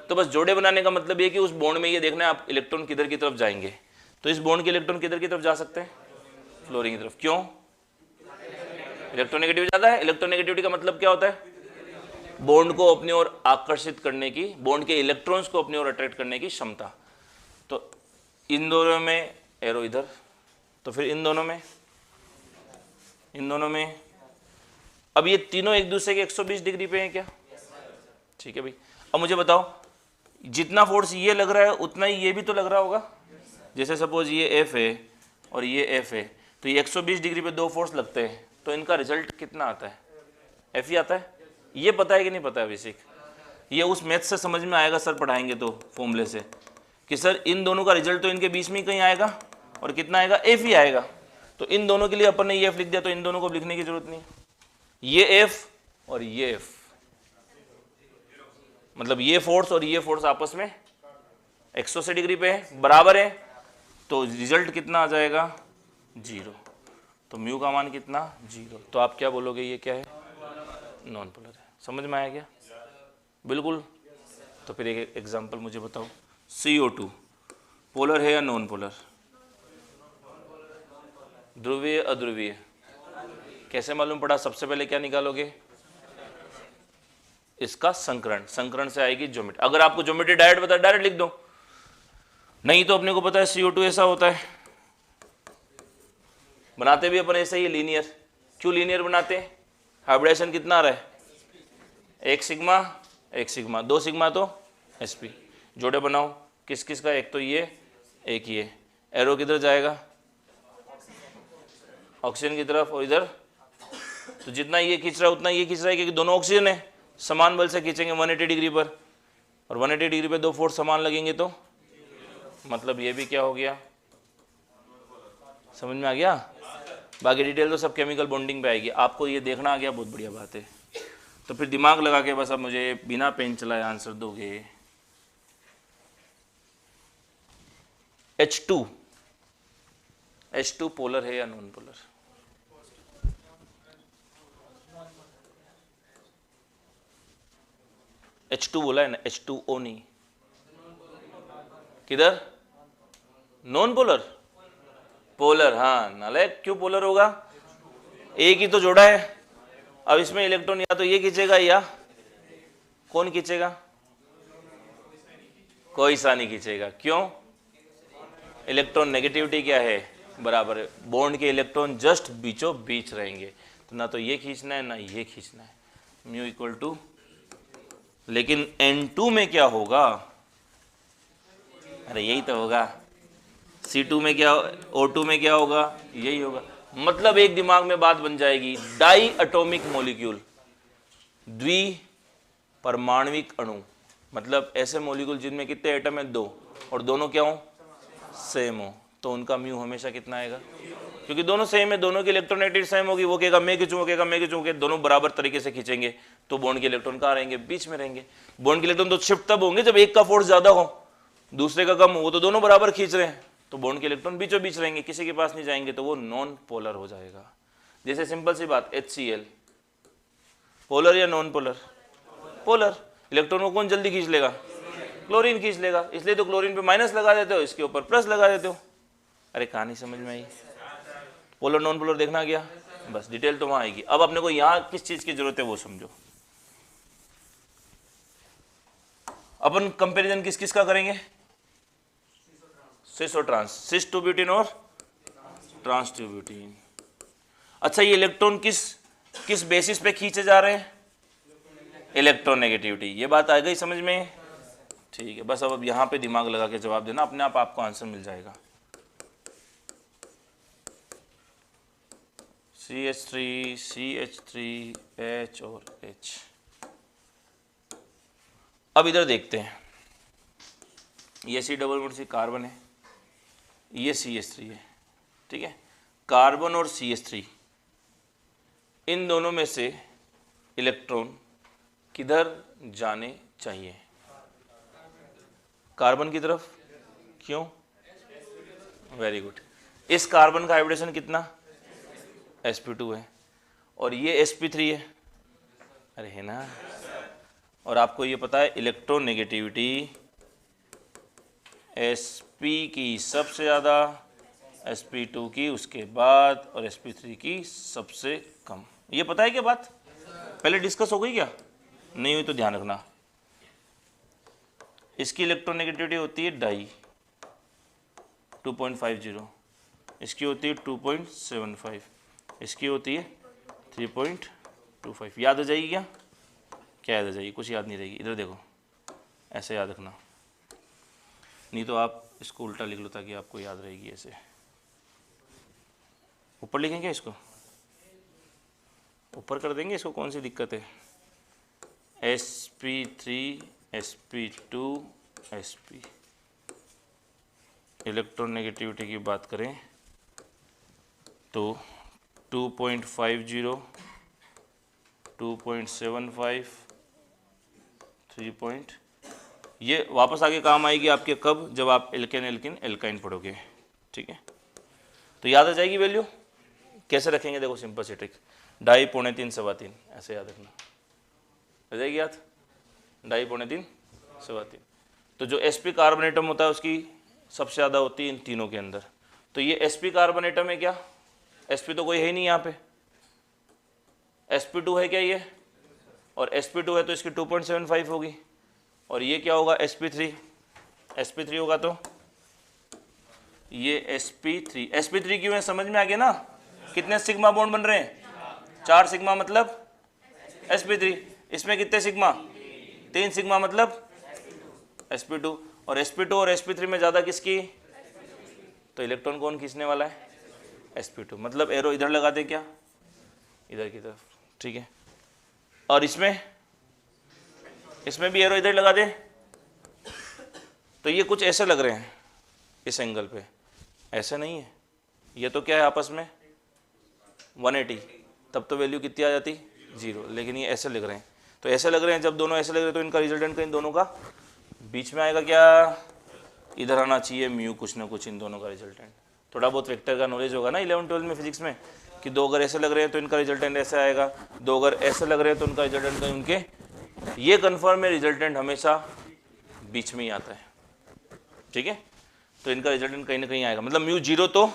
तो बस जोड़े बनाने का मतलब ये कि उस बॉन्ड में ये देखना है आप इलेक्ट्रॉन किधर की तरफ जाएंगे, तो इस बॉन्ड के इलेक्ट्रॉन किधर की तरफ जा सकते हैं, फ्लोरीन की तरफ। क्यों, इलेक्ट्रोनेगेटिविटी ज्यादा है। इलेक्ट्रोनेगेटिविटी का मतलब क्या होता है, बॉन्ड को अपनी ओर आकर्षित करने की, बॉन्ड के इलेक्ट्रॉन्स को अपनी ओर अट्रैक्ट करने की क्षमता। तो इन दोनों में एरो इधर, तो फिर इन दोनों में, इन दोनों में, अब ये तीनों एक दूसरे के 120 डिग्री पे हैं क्या, ठीक है भाई। अब मुझे बताओ जितना फोर्स ये लग रहा है उतना ही ये भी तो लग रहा होगा। जैसे सपोज ये F है और ये F है, तो ये 120 डिग्री पे दो फोर्स लगते हैं, तो इनका रिजल्ट कितना आता है, F ही आता है। ये पता है कि नहीं पता है बेसिक, ये उस मैथ से समझ में आएगा, सर पढ़ाएंगे तो फॉर्मूले से कि सर इन दोनों का रिजल्ट तो इनके बीच में ही कहीं आएगा और कितना आएगा, F ही आएगा। तो इन दोनों के लिए अपन ने ये F लिख दिया, तो इन दोनों को लिखने की जरूरत नहीं, ये F और ये F, मतलब ये फोर्स और ये फोर्स आपस में 180 डिग्री पे है, बराबर है, तो रिजल्ट कितना आ जाएगा, 0। तो म्यू का मान कितना, 0। तो आप क्या बोलोगे, ये क्या है, नॉन पोलर है। समझ में आया क्या, बिल्कुल। तो फिर एक एग्जांपल मुझे बताओ, CO2 पोलर है या नॉन पोलर, ध्रुवीय अध्रुवीय, कैसे मालूम पड़ा, सबसे पहले क्या निकालोगे, इसका संकरण, संकरण से आएगी ज्योमेट्री। अगर आपको ज्योमेट्री डायरेक्ट बता डायरेक्ट लिख दो, नहीं तो अपने को पता है CO2 ऐसा होता है, बनाते भी अपन ऐसे ही लीनियर। क्यों लीनियर बनाते हैं, हाइब्रिडेशन कितना आ रहा है, एक सिग्मा, दो सिग्मा तो sp। जोड़े बनाओ किस किस का, एक तो ये, एक ये, एरो किधर जाएगा, ऑक्सीजन की तरफ, और इधर तो जितना ये खींच रहा है उतना ये खींच रहा है, क्योंकि दोनों ऑक्सीजन है, समान बल से खींचेंगे 180 डिग्री पर, और 180 डिग्री पे दो फोर्स समान लगेंगे, तो मतलब ये भी क्या हो गया, समझ में आ गया। बाकी डिटेल तो सब केमिकल बॉन्डिंग पे आएगी, आपको ये देखना आ गया, बहुत बढ़िया बात है। तो फिर दिमाग लगा के बस अब मुझे बिना पेन चलाए आंसर दोगे। H2 पोलर है या नॉन पोलर, H2 बोला है ना, H2O नहीं, किधर, नॉन पोलर, पोलर, हाँ नालायक, क्यों पोलर होगा, एक ही तो जोड़ा है। अब इसमें इलेक्ट्रॉन या तो ये खींचेगा या कौन खींचेगा, कोई सा नहीं खींचेगा। क्यों, इलेक्ट्रॉन नेगेटिविटी क्या है, बराबर है, बॉन्ड के इलेक्ट्रॉन जस्ट बीचों बीच रहेंगे, तो ना तो ये खींचना है ना ये खींचना है, म्यू इक्वल टू। लेकिन N2 में क्या होगा, अरे यही तो होगा, C2 में क्या, O2 में क्या होगा, यही होगा। मतलब एक दिमाग में बात बन जाएगी, डाई एटॉमिक मॉलिक्यूल, द्वि परमाणविक अणु, मतलब ऐसे मॉलिक्यूल जिनमें कितने एटम है, 2, और दोनों क्या हो, सेम हो, तो उनका म्यू हमेशा कितना आएगा, क्योंकि दोनों सेम है, दोनों की इलेक्ट्रोनेगेटिविटी सेम होगी, वो कहेगा मैं खींचूं, वो कहेगा मैं खींचूं, दोनों बराबर तरीके से खींचेंगे, तो बॉन्ड के इलेक्ट्रॉन कहाँ रहेंगे, बीच में रहेंगे। बॉन्ड के इलेक्ट्रॉन तो शिफ्ट तब होंगे जब एक का फोर्स ज्यादा हो, दूसरे का कम हो, वो तो दोनों बराबर खींच रहे हैं, तो बॉन्ड के इलेक्ट्रॉन बीचों बीच रहेंगे, किसी के पास नहीं जाएंगे, तो वो नॉन पोलर हो जाएगा। जैसे सिंपल सी बात, HCl पोलर या नॉन पोलर, पोलर, इलेक्ट्रॉन को कौन जल्दी खींच लेगा, क्लोरीन खींच लेगा, इसलिए तो क्लोरीन पे माइनस लगा देते हो, इसके ऊपर प्लस लगा देते हो। अरे कहानी समझ में आई, पोलर नॉन पोलर देखना गया, बस डिटेल तो वहां आएगी। अब अपने को यहां किस चीज की जरूरत है वो समझो। अपन कंपैरिजन किस किस का करेंगे, सिस और ट्रांस, सिस टू ब्यूटीन और ट्रांस टू ब्यूटीन। अच्छा ये इलेक्ट्रॉन किस बेसिस पे खींचे जा रहे हैं, इलेक्ट्रोनेगेटिविटी, ये बात आ गई समझ में, ठीक है, बस अब यहाँ पे दिमाग लगा के जवाब देना, अपने आप आपको आंसर मिल जाएगा। CH3 CH3 H और H। अब इधर देखते हैं, ये C double bond C carbon है, ये CH3 है, ठीक है। कार्बन और CH3 इन दोनों में से इलेक्ट्रॉन किधर जाने चाहिए? कार्बन की तरफ। क्यों? Very good. इस कार्बन का हाइब्रिडेशन कितना? sp2 है, और ये sp3 है, अरे है ना। और आपको ये पता है इलेक्ट्रोनेगेटिविटी sp की सबसे ज़्यादा, sp2 की उसके बाद, और sp3 की सबसे कम। ये पता है क्या बात? पहले डिस्कस हो गई क्या? नहीं हुई तो ध्यान रखना। इसकी इलेक्ट्रोनेगेटिविटी होती है डाई 2.50, इसकी होती है 2.75, इसकी होती है 3.25। याद हो जाएगी क्या? क्या याद हो जाएगी? कुछ याद नहीं रहेगी। इधर देखो, ऐसे याद रखना, नहीं तो आप इसको उल्टा लिख लो ताकि आपको याद रहेगी। ऐसे ऊपर लिखें क्या? इसको ऊपर कर देंगे, इसको कौन सी दिक्कत है? sp3 sp2 sp। इलेक्ट्रोनेगेटिविटी की बात करें तो 2.50, 2.75, 3 ये वापस आगे काम आएगी आपके कब? जब आप एल्केन एल्किन एल्काइन पढ़ोगे, ठीक है। तो याद आ जाएगी वैल्यू। कैसे रखेंगे? देखो सिंपल सी ट्रिक, 2.5, 3.25, 3.25, ऐसे याद रखना। आ जाएगी याद? 2.5, 3.25, 3.25। तो जो sp कार्बन एटम होता है उसकी सबसे ज़्यादा होती है इन तीनों के अंदर। तो ये sp कार्बन एटम है क्या? sp तो कोई है ही नहीं यहाँ पे, sp2 है क्या ये? और sp2 है तो इसकी 2.75 होगी, और ये क्या होगा? sp3। sp3 होगा तो ये sp3। sp3 क्यों है? समझ में आ गया ना? कितने सिग्मा बॉन्ड बन रहे हैं? 4 सिग्मा, मतलब sp3। इसमें कितने सिग्मा? 3 सिग्मा, मतलब sp2। और sp2 और sp3 में ज़्यादा किसकी? तो इलेक्ट्रॉन कौन खींचने वाला है? sp2। मतलब एरो इधर लगा दे क्या? इधर की तरफ, ठीक है। और इसमें भी एरो इधर लगा दे। तो ये कुछ ऐसे लग रहे हैं इस एंगल पे, ऐसे नहीं है। ये तो क्या है आपस में? 180। तब तो वैल्यू कितनी आ जाती? 0। लेकिन ये ऐसे लग रहे हैं, तो ऐसे लग रहे हैं। जब दोनों ऐसे लग रहे हैं तो इनका रिजल्टेंट इन दोनों का बीच में आएगा क्या? इधर आना चाहिए म्यू, कुछ ना कुछ इन दोनों का रिजल्टेंट। थोड़ा बहुत वेक्टर का नॉलेज होगा ना 11-12 में फिजिक्स में, कि दो अगर ऐसे लग रहे हैं तो इनका रिजल्टेंट ऐसे आएगा, दो अगर ऐसे लग रहे हैं तो उनका रिजल्टेंट तो इनके। ये कन्फर्म है, रिजल्टेंट हमेशा बीच में ही आता है, ठीक है। तो इनका रिजल्टेंट कहीं ना कहीं आएगा, मतलब म्यू 0 तो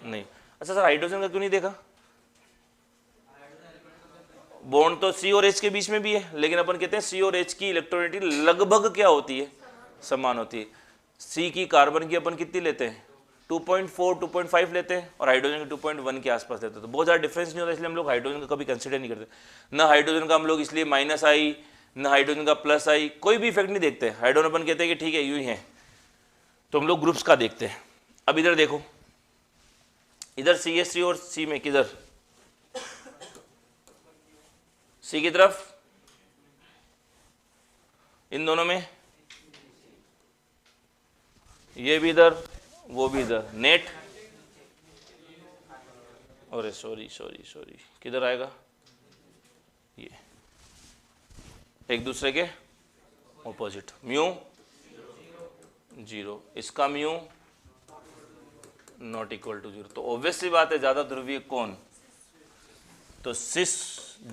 नहीं। अच्छा सर, हाइड्रोजन का क्यों नहीं देखा? बॉन्ड तो C और H के बीच में भी है, लेकिन अपन कहते हैं C और H की इलेक्ट्रोनेगेटिविटी लगभग क्या होती है? समान होती है। C की कार्बन की अपन कितनी लेते हैं? 2.4, 2.5 लेते हैं, और हाइड्रोजन की 2.1 के आसपास लेते हैं। तो बहुत ज़्यादा डिफरेंस नहीं होता, इसलिए हम लोग हाइड्रोजन का कभी कंसिडर नहीं करते। ना हाइड्रोजन का हम लोग इसलिए माइनस आई, ना हाइड्रोजन का प्लस आई, कोई भी इफेक्ट नहीं देखते। हाइड्रोजन अपन कहते हैं कि ठीक है यूँ ही है, तो हम लोग ग्रुप्स का देखते हैं। अब इधर देखो, इधर CH3 और C में किधर? C की तरफ, इन दोनों में, ये भी इधर, वो भी इधर, नेट। अरे सॉरी, किधर आएगा? ये एक दूसरे के ऑपोजिट, म्यू 0, इसका म्यू नॉट इक्वल टू 0। तो ऑब्वियस सी बात है, ज्यादा ध्रुवीय कौन? तो सिस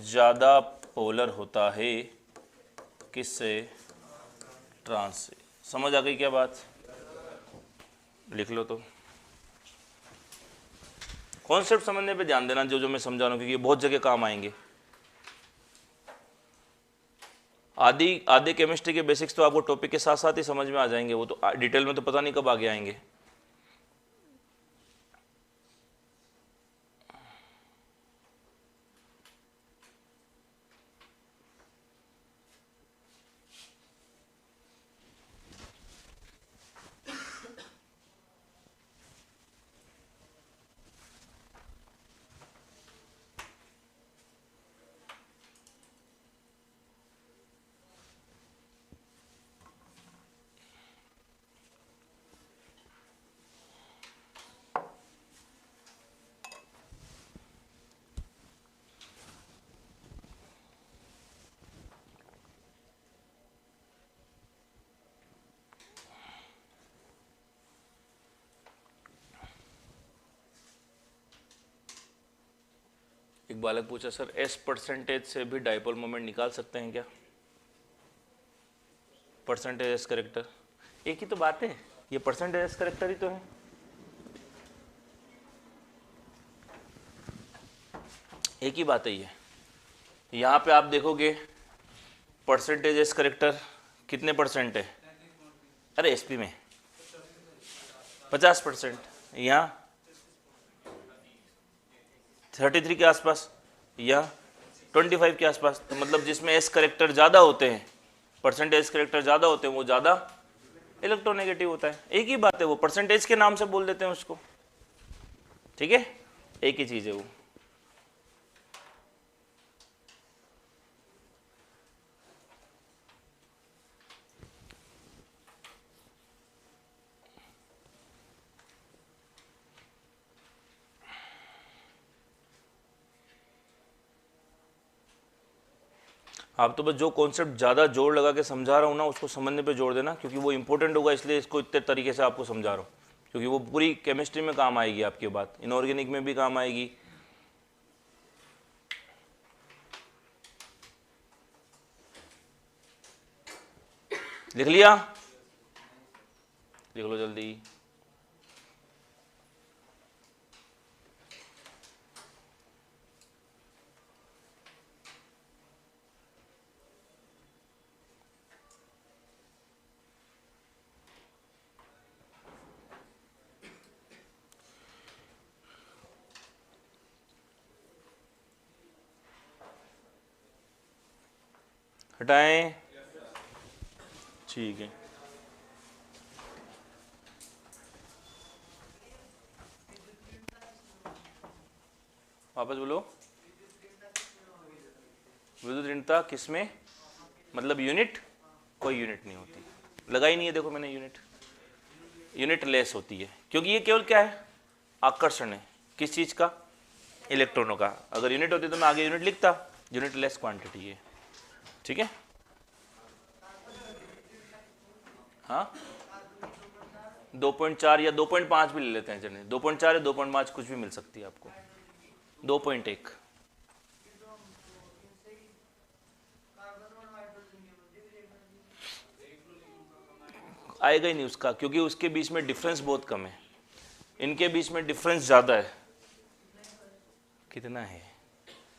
ज्यादा पोलर होता है किससे? ट्रांस से। समझ आ गई क्या बात? लिख लो। तो कॉन्सेप्ट समझने पे ध्यान देना, जो मैं समझा रहा हूँ, क्योंकि ये बहुत जगह काम आएंगे। आधे केमिस्ट्री के बेसिक्स तो आपको टॉपिक के साथ साथ ही समझ में आ जाएंगे, वो तो डिटेल में तो पता नहीं कब आगे आएंगे। एक बालक पूछा सर एस परसेंटेज से भी डाइपोल मोमेंट निकाल सकते हैं क्या? परसेंटेज एस करेक्टर एक ही तो बात है, ये परसेंटेज एस करेक्टर ही तो है। एक ही बात है ये। यहाँ पे आप देखोगे परसेंटेज एस करेक्टर कितने परसेंट है? अरे एसपी में 50%, यहाँ 33 के आसपास या 25 के आसपास। तो मतलब जिसमें एस करेक्टर ज़्यादा होते हैं, परसेंटेज करेक्टर ज़्यादा होते हैं, वो ज़्यादा इलेक्ट्रोनेगेटिव होता है। एक ही बात है, वो परसेंटेज के नाम से बोल देते हैं उसको, ठीक है, एक ही चीज़ है वो। आप तो बस जो कॉन्सेप्ट ज़्यादा जोर लगा के समझा रहा हूँ ना, उसको समझने पे जोर देना, क्योंकि वो इंपॉर्टेंट होगा, इसलिए इसको इतने तरीके से आपको समझा रहा हूँ, क्योंकि वो पूरी केमिस्ट्री में काम आएगी आपकी बात, इनऑर्गेनिक में भी काम आएगी। लिख लिया? लिख लो जल्दी। हटाएं? ठीक है। वापस बोलो। विद्युत ऋणता किसमें? मतलब यूनिट? कोई यूनिट नहीं होती, लगा ही नहीं है, देखो मैंने यूनिट लेस होती है, क्योंकि ये केवल क्या है? आकर्षण है। किस चीज का? इलेक्ट्रॉनों का। अगर यूनिट होती तो मैं आगे यूनिट लिखता, यूनिट लेस क्वांटिटी है, ठीक है। हाँ 2.4 या 2.5 भी ले लेते हैं, चलिए 2.4 या 2.5 कुछ भी मिल सकती है आपको। 2.1 आएगा ही नहीं उसका, क्योंकि उसके बीच में डिफरेंस बहुत कम है, इनके बीच में डिफरेंस ज़्यादा है। कितना है?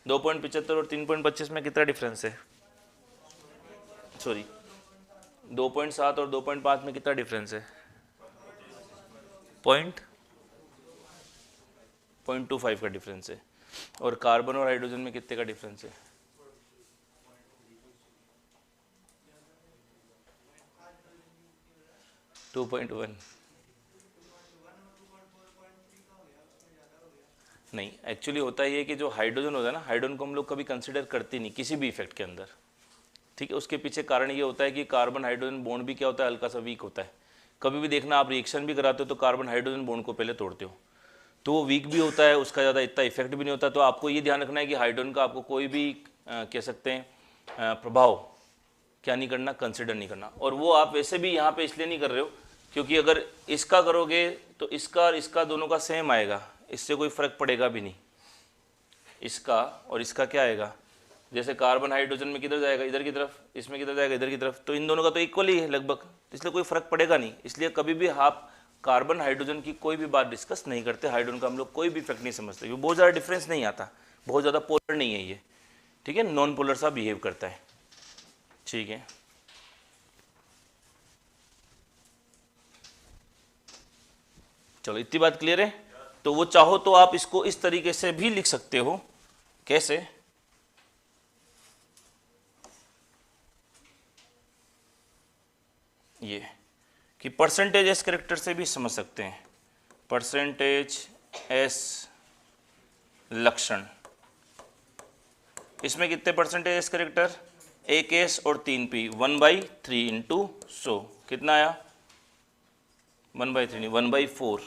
2.75 और 3.25 में कितना डिफरेंस है? सॉरी 2.7 और 2.5 में कितना डिफरेंस है? 0.25 का डिफरेंस है। और कार्बन और हाइड्रोजन में कितने का डिफरेंस है? 2.1। नहीं, एक्चुअली होता ही है कि जो हाइड्रोजन होता है ना, हाइड्रोजन को हम लोग कभी कंसिडर करते नहीं किसी भी इफेक्ट के अंदर, ठीक है। उसके पीछे कारण ये होता है कि कार्बन हाइड्रोजन बॉन्ड भी क्या होता है? हल्का सा वीक होता है। कभी भी देखना, आप रिएक्शन भी कराते हो तो कार्बन हाइड्रोजन बॉन्ड को पहले तोड़ते हो, तो वो वीक भी होता है, उसका ज़्यादा इतना इफेक्ट भी नहीं होता। तो आपको ये ध्यान रखना है कि हाइड्रोजन का आपको कोई भी कह सकते हैं प्रभाव क्या नहीं करना, कंसिडर नहीं करना। और वो आप वैसे भी यहाँ पे इसलिए नहीं कर रहे हो क्योंकि अगर इसका करोगे तो इसका और इसका दोनों का सेम आएगा, इससे कोई फर्क पड़ेगा भी नहीं। इसका और इसका क्या आएगा? जैसे कार्बन हाइड्रोजन में किधर जाएगा? इधर की तरफ। इसमें किधर जाएगा? इधर की तरफ। तो इन दोनों का तो इक्वल ही है लगभग, इसलिए कोई फर्क पड़ेगा नहीं। इसलिए कभी भी आप कार्बन हाइड्रोजन की कोई भी बात डिस्कस नहीं करते, हाइड्रोजन का हम लोग कोई भी इफेक्ट नहीं समझते, क्योंकि बहुत ज़्यादा डिफरेंस नहीं आता, बहुत ज़्यादा पोलर नहीं है ये, ठीक है, नॉन पोलर सा बिहेव करता है, ठीक है। चलो इतनी बात क्लियर है। तो वो चाहो तो आप इसको इस तरीके से भी लिख सकते हो। कैसे? ये कि परसेंटेज एस कैरेक्टर से भी समझ सकते हैं। परसेंटेज एस लक्षण, इसमें कितने परसेंटेज एस कैरेक्टर? 1 एस और 3 पी, 1/3 इंटू 100 कितना आया? 1/3 नहीं 1/4,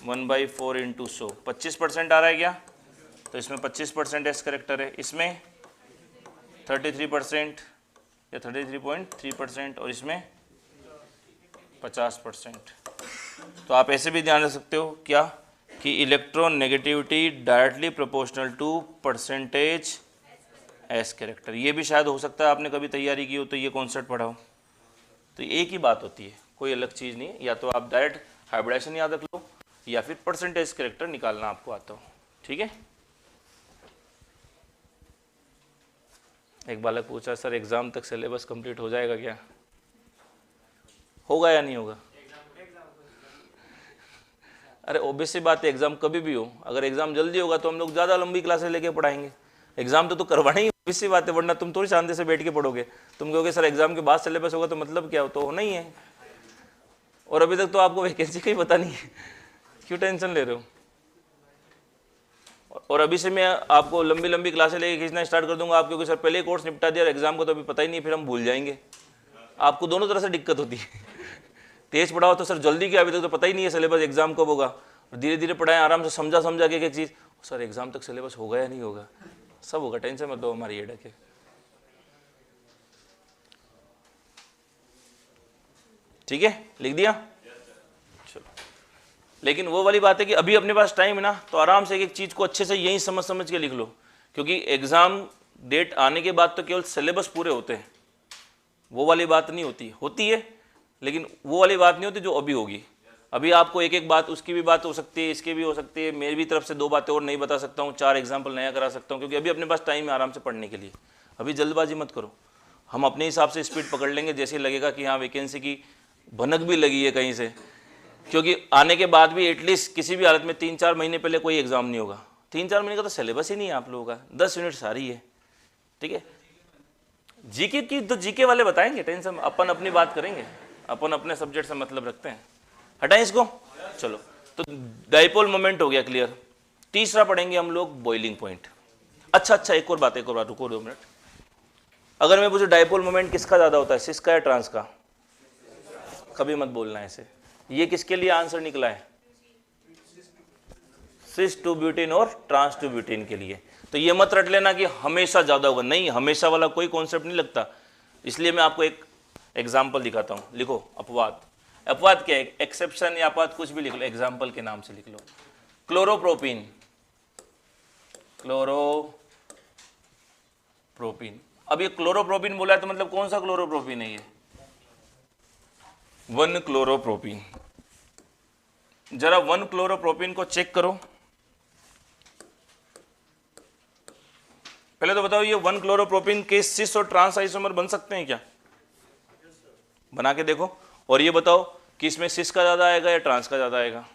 1/4 इंटू 100 25% आ रहा है क्या? तो इसमें 25% एस कैरेक्टर है, इसमें 33% या 33.3% और इसमें 50%। तो आप ऐसे भी ध्यान रख सकते हो क्या? कि electronegativity directly proportional to percentage s character. ये भी शायद हो सकता है आपने कभी तैयारी की हो तो ये कॉन्सेप्ट पढ़ा हो। तो एक ही बात होती है, कोई अलग चीज़ नहीं है। या तो आप डायरेक्ट हाइब्रिडाइजेशन याद रख लो या फिर परसेंटेज कैरेक्टर निकालना आपको आता हो। ठीक है। एक बालक पूछा, सर एग्जाम तक सिलेबस कंप्लीट हो जाएगा क्या? होगा या नहीं होगा? अरे ऑब्वियस सी बात है, एग्जाम कभी भी हो, अगर एग्जाम जल्दी होगा तो हम लोग ज़्यादा लंबी क्लासेस लेके पढ़ाएंगे। एग्जाम तो करवाना ही ऑब्वियस सी बात है, वरना तुम थोड़ी शांति से बैठ के पढ़ोगे। तुम कहोगे सर एग्जाम के बाद सिलेबस होगा, तो मतलब क्या हो, तो होना ही है। और अभी तक तो आपको वैकेंसी का ही पता नहीं है, क्यों टेंशन ले रहे हो? और अभी से मैं आपको लंबी लंबी क्लासें लेके खींचना स्टार्ट कर दूंगा, आप क्योंकि सर पहले कोर्स निपटा दिया और एग्जाम को तो अभी पता ही नहीं, फिर हम भूल जाएंगे। आपको दोनों तरह से दिक्कत होती है। तेज पढ़ाओ तो सर जल्दी क्या, अभी तक तो पता ही नहीं है सिलेबस एग्जाम कब होगा, और धीरे धीरे पढ़ाएं आराम से, समझा के एक चीज़, सर एग्जाम तक सिलेबस होगा या नहीं होगा, सब होगा, टेंशन मत लो हमारी हेडेक है। ठीक है, लिख दिया? चलो, लेकिन वो वाली बात है कि अभी अपने पास टाइम है ना, तो आराम से एक चीज़ को अच्छे से यही समझ के लिख लो, क्योंकि एग्जाम डेट आने के बाद तो केवल सिलेबस पूरे होते हैं, वो वाली बात नहीं होती है, लेकिन वो वाली बात नहीं होती जो अभी होगी। अभी आपको एक एक बात, उसकी भी बात हो सकती है, इसकी भी हो सकती है, मेरी भी तरफ से 2 बातें और नहीं बता सकता हूँ, 4 एग्जाम्पल नया करा सकता हूँ, क्योंकि अभी अपने पास टाइम है आराम से पढ़ने के लिए। अभी जल्दबाजी मत करो, हम अपने हिसाब से स्पीड पकड़ लेंगे, जैसे लगेगा कि हाँ वैकेंसी की भनक भी लगी है कहीं से, क्योंकि आने के बाद भी एटलीस्ट किसी भी हालत में 3-4 महीने पहले कोई एग्जाम नहीं होगा। 3-4 महीने का तो सिलेबस ही नहीं है आप लोगों का, 10 यूनिट सारी है। ठीक है, जीके की तो जीके वाले बताएंगे, टेंशन, अपन अपनी बात करेंगे, अपन अपने सब्जेक्ट से मतलब रखते हैं। हटाएं इसको। चलो, तो डाइपोल मोमेंट हो गया क्लियर। तीसरा पढ़ेंगे हम लोग बॉइलिंग पॉइंट। अच्छा, एक और बात, रुको 2 मिनट। अगर मैं पूछूं डाइपोल मोमेंट किसका ज्यादा होता है, सिस का या ट्रांस का? कभी मत बोलना ऐसे। ये किसके लिए आंसर निकला है? सिस टू ब्यूटेन और ट्रांस टू ब्यूटेन के लिए। तो ये मत रट लेना कि हमेशा ज्यादा होगा, नहीं, हमेशा वाला कोई कॉन्सेप्ट नहीं लगता। इसलिए मैं आपको एक एग्जाम्पल दिखाता हूं। लिखो अपवाद। अपवाद क्या है? एक्सेप्शन या अपवाद कुछ भी लिख लो, एग्जाम्पल के नाम से लिख लो। क्लोरोप्रोपीन, क्लोरोप्रोपीन। अब ये क्लोरोप्रोपीन बोला है तो मतलब कौन सा क्लोरोप्रोपीन है? ये 1 क्लोरोप्रोपीन। जरा 1 क्लोरोप्रोपीन को चेक करो। पहले तो बताओ, ये 1 क्लोरोप्रोपीन के सिस और ट्रांस आइसोमर बन सकते हैं क्या? बना के देखो, और ये बताओ कि इसमें सिस का ज्यादा आएगा या ट्रांस का ज्यादा आएगा?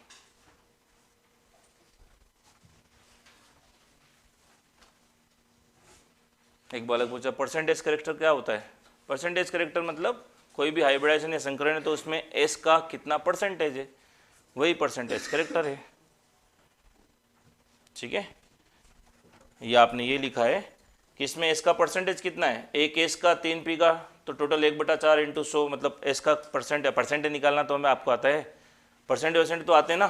एक बालक पूछा परसेंटेज कैरेक्टर क्या होता है? परसेंटेज कैरेक्टर मतलब कोई भी हाइब्रिडाइजेशन या संकरण है तो उसमें एस का कितना परसेंटेज है, वही परसेंटेज कैरेक्टर है। ठीक है, ये आपने ये लिखा है कि इसमें एस का परसेंटेज कितना है, एक एस का 3p का, तो टोटल 1/4 × 100, मतलब एस का परसेंटेज निकालना तो हमें आपको आता है। परसेंटेज तो आते हैं ना,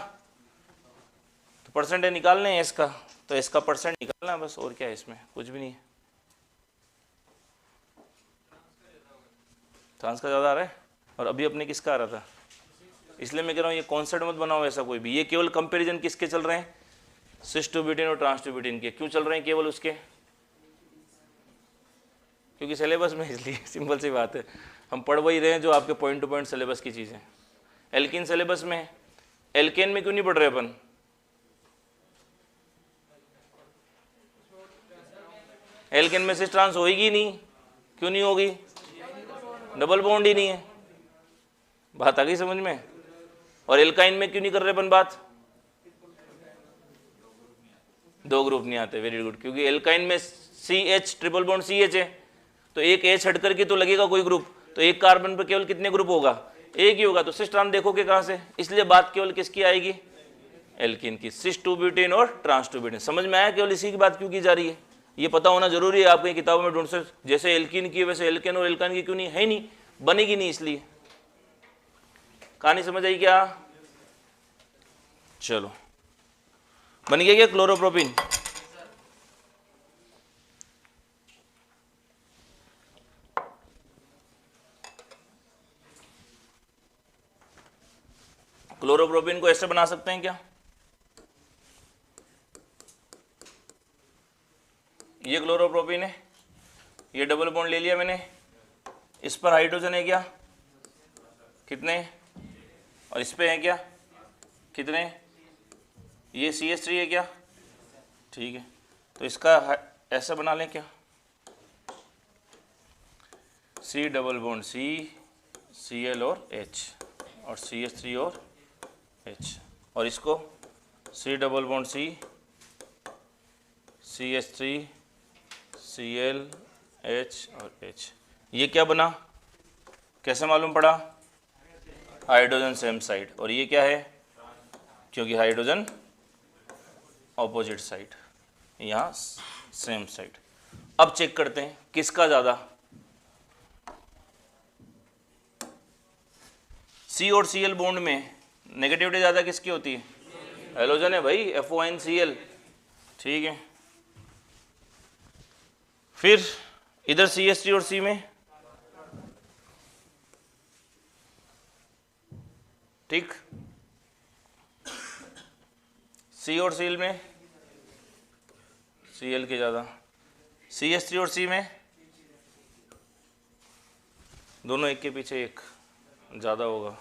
तो परसेंटेज निकालने हैं एस का, तो एस का परसेंट निकालना बस, और क्या है इसमें, कुछ भी नहीं है। ट्रांस का ज़्यादा आ रहा है, और अभी अपने किसका आ रहा था, इसलिए मैं कह रहा हूँ ये कॉन्सेप्ट मत बनाओ ऐसा कोई भी। ये केवल कंपैरिजन किसके चल रहे हैं? सिस टू ब्यूटेन और ट्रांस टू ब्यूटेन के। क्यों चल रहे हैं केवल उसके? क्योंकि सिलेबस में, इसलिए सिंपल सी बात है, हम पढ़ वही रहे हैं जो आपके पॉइंट टू पॉइंट सिलेबस की चीज़ें। एल्केन सिलेबस में है, एल्केन में क्यों नहीं पढ़ रहे अपन? एल्केन में सिस ट्रांस होगी नहीं, क्यों नहीं होगी? डबल बॉन्ड ही नहीं है। बात आ गई समझ में? और एल्काइन में क्यों नहीं कर रहे अपन बात? 2 ग्रुप नहीं आते, वेरी गुड, क्योंकि एल्काइन में CH ट्रिपल बॉन्ड CH है, तो एक H हट करके तो लगेगा कोई ग्रुप, तो एक कार्बन पर केवल कितने ग्रुप होगा? एक ही होगा, तो सिस ट्रांस देखोगे कहाँ से? इसलिए बात केवल किसकी आएगी? एल्कीन की, सिस टू ब्यूटेन और ट्रांस टू ब्यूटेन। समझ में आया केवल इसी की बात क्यों की जा रही है? ये पता होना जरूरी है, आपको किताबों में ढूंढ से, जैसे एल्कीन की वैसे एल्केन और एल्काइन की क्यों नहीं है? नहीं, बनेगी नहीं, इसलिए। कहानी समझ आई क्या? चलो, बन गया क्या क्लोरोप्रोपीन? क्लोरोप्रोपीन को ऐसे बना सकते हैं क्या? ये क्लोरोप्रोपीन है, ये डबल बॉन्ड ले लिया मैंने, इस पर हाइड्रोजन है क्या, कितने, और इस पे है क्या, कितने, ये CH3 है क्या, ठीक है। तो इसका ऐसा बना लें क्या, C double bond C, Cl और H, और CH3 और H, और इसको C double bond C, CH3, Cl, H और H। ये क्या बना, कैसे मालूम पड़ा, हाइड्रोजन सेम साइड, और ये क्या है, क्योंकि हाइड्रोजन ऑपोजिट साइड, यहाँ सेम साइड। अब चेक करते हैं किसका ज़्यादा, C और Cl बॉन्ड में नेगेटिविटी ज़्यादा किसकी होती है, हाइड्रोजन है भाई, FONCl, ठीक है। फिर इधर CH3 और C में, ठीक, C और Cl में Cl के ज़्यादा, CH3 और C में दोनों एक के पीछे एक ज़्यादा होगा।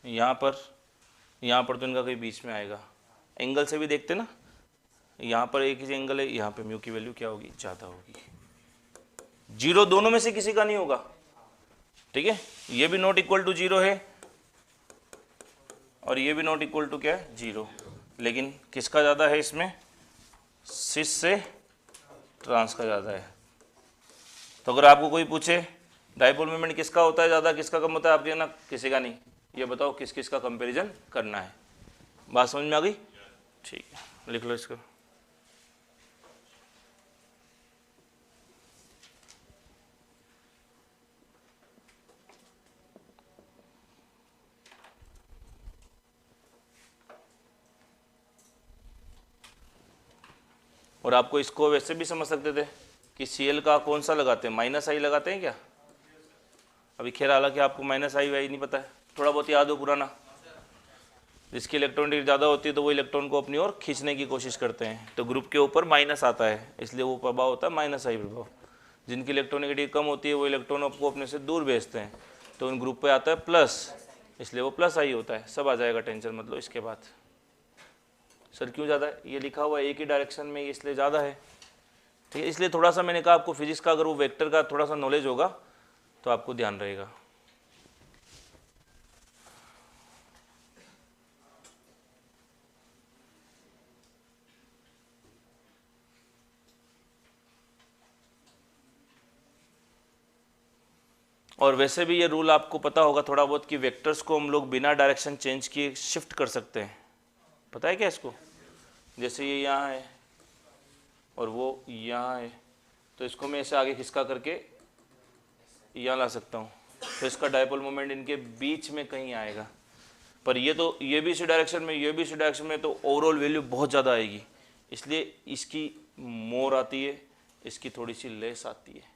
यहाँ पर तो इनका कहीं बीच में आएगा, एंगल से भी देखते ना, यहाँ पर एक ही एंगल है, यहाँ पे म्यू की वैल्यू क्या होगी, ज़्यादा होगी। 0 दोनों में से किसी का नहीं होगा, ठीक है। ये भी नॉट इक्वल टू 0 है और ये भी नॉट इक्वल टू क्या है, 0, लेकिन किसका ज़्यादा है इसमें, सिस से ट्रांस का ज़्यादा है। तो अगर आपको कोई पूछे डाइपोल मोमेंट किसका होता है ज़्यादा, किसका कम होता है, आप कहना किसी का नहीं, ये बताओ किस किस का कंपैरिजन करना है। बात समझ में आ गई, ठीक है, लिख लो इसको। और आपको इसको वैसे भी समझ सकते थे कि Cl का कौन सा लगाते हैं, -I लगाते हैं क्या, अभी खैर हालांकि आपको -I वाई नहीं पता है, थोड़ा बहुत याद हो पुराना, जिसकी इलेक्ट्रॉनिक ज़्यादा होती है तो वो इलेक्ट्रॉन को अपनी ओर खींचने की कोशिश करते हैं, तो ग्रुप के ऊपर माइनस आता है, इसलिए वो प्रभाव होता है -I प्रभाव। जिनकी इलेक्ट्रॉनिक कम होती है वो इलेक्ट्रॉन को अपने से दूर भेजते हैं, तो उन ग्रुप पे आता है प्लस, इसलिए वो +I होता है। सब आ जाएगा, टेंशन मत लो। इसके बाद सर क्यों ज़्यादा है, ये लिखा हुआ है एक ही डायरेक्शन में, इसलिए ज़्यादा है, ठीक है। इसलिए थोड़ा सा मैंने कहा आपको फिजिक्स का अगर वो वेक्टर का थोड़ा सा नॉलेज होगा तो आपको ध्यान रहेगा। और वैसे भी ये रूल आपको पता होगा थोड़ा बहुत कि वेक्टर्स को हम लोग बिना डायरेक्शन चेंज किए शिफ्ट कर सकते हैं, पता है क्या इसको। जैसे ये यहाँ है और वो यहाँ है, तो इसको मैं ऐसे आगे खिसका करके यहाँ ला सकता हूँ, तो इसका डायपोल मोमेंट इनके बीच में कहीं आएगा। पर ये तो ये भी इसी डायरेक्शन में, ये भी इसी डायरेक्शन में, तो ओवरऑल वैल्यू बहुत ज़्यादा आएगी, इसलिए इसकी मोर आती है, इसकी थोड़ी सी लेस आती है।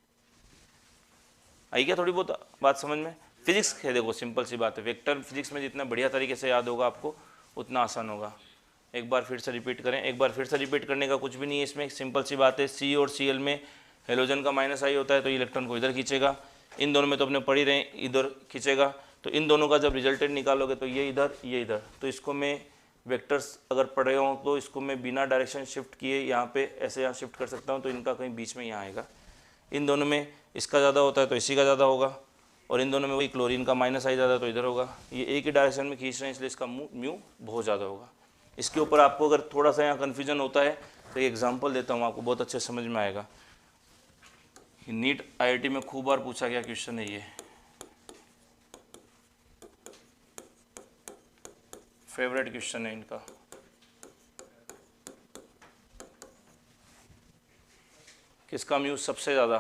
आई क्या थोड़ी बहुत बात समझ में। फिजिक्स है, देखो सिंपल सी बात है, वेक्टर फिजिक्स में जितना बढ़िया तरीके से याद होगा आपको उतना आसान होगा। एक बार फिर से रिपीट करें, एक बार फिर से रिपीट करने का कुछ भी नहीं है इसमें, सिंपल सी बात है। C और Cl में हेलोजन का -I होता है तो इलेक्ट्रॉन को इधर खींचेगा, इन दोनों में तो अपने पढ़ ही रहे इधर खींचेगा, तो इन दोनों का जब रिजल्टेंट निकालोगे तो ये इधर ये इधर, तो इसको मैं वेक्टर्स अगर पढ़ रहे हो तो इसको मैं बिना डायरेक्शन शिफ्ट किए यहाँ पे ऐसे यहाँ शिफ्ट कर सकता हूँ, तो इनका कहीं बीच में यहाँ आएगा। इन दोनों में इसका ज़्यादा होता है तो इसी का ज़्यादा होगा, और इन दोनों में वही क्लोरीन का -I ज़्यादा तो इधर होगा। ये एक ही डायरेक्शन में खींच रहे हैं इसलिए इसका म्यू बहुत ज़्यादा होगा। इसके ऊपर आपको अगर थोड़ा सा यहाँ कन्फ्यूजन होता है तो एक एग्जांपल देता हूँ, आपको बहुत अच्छे समझ में आएगा। नीट IIT में खूब बार पूछा गया क्वेश्चन है, ये फेवरेट क्वेश्चन है इनका। किसका म्यू सबसे ज़्यादा,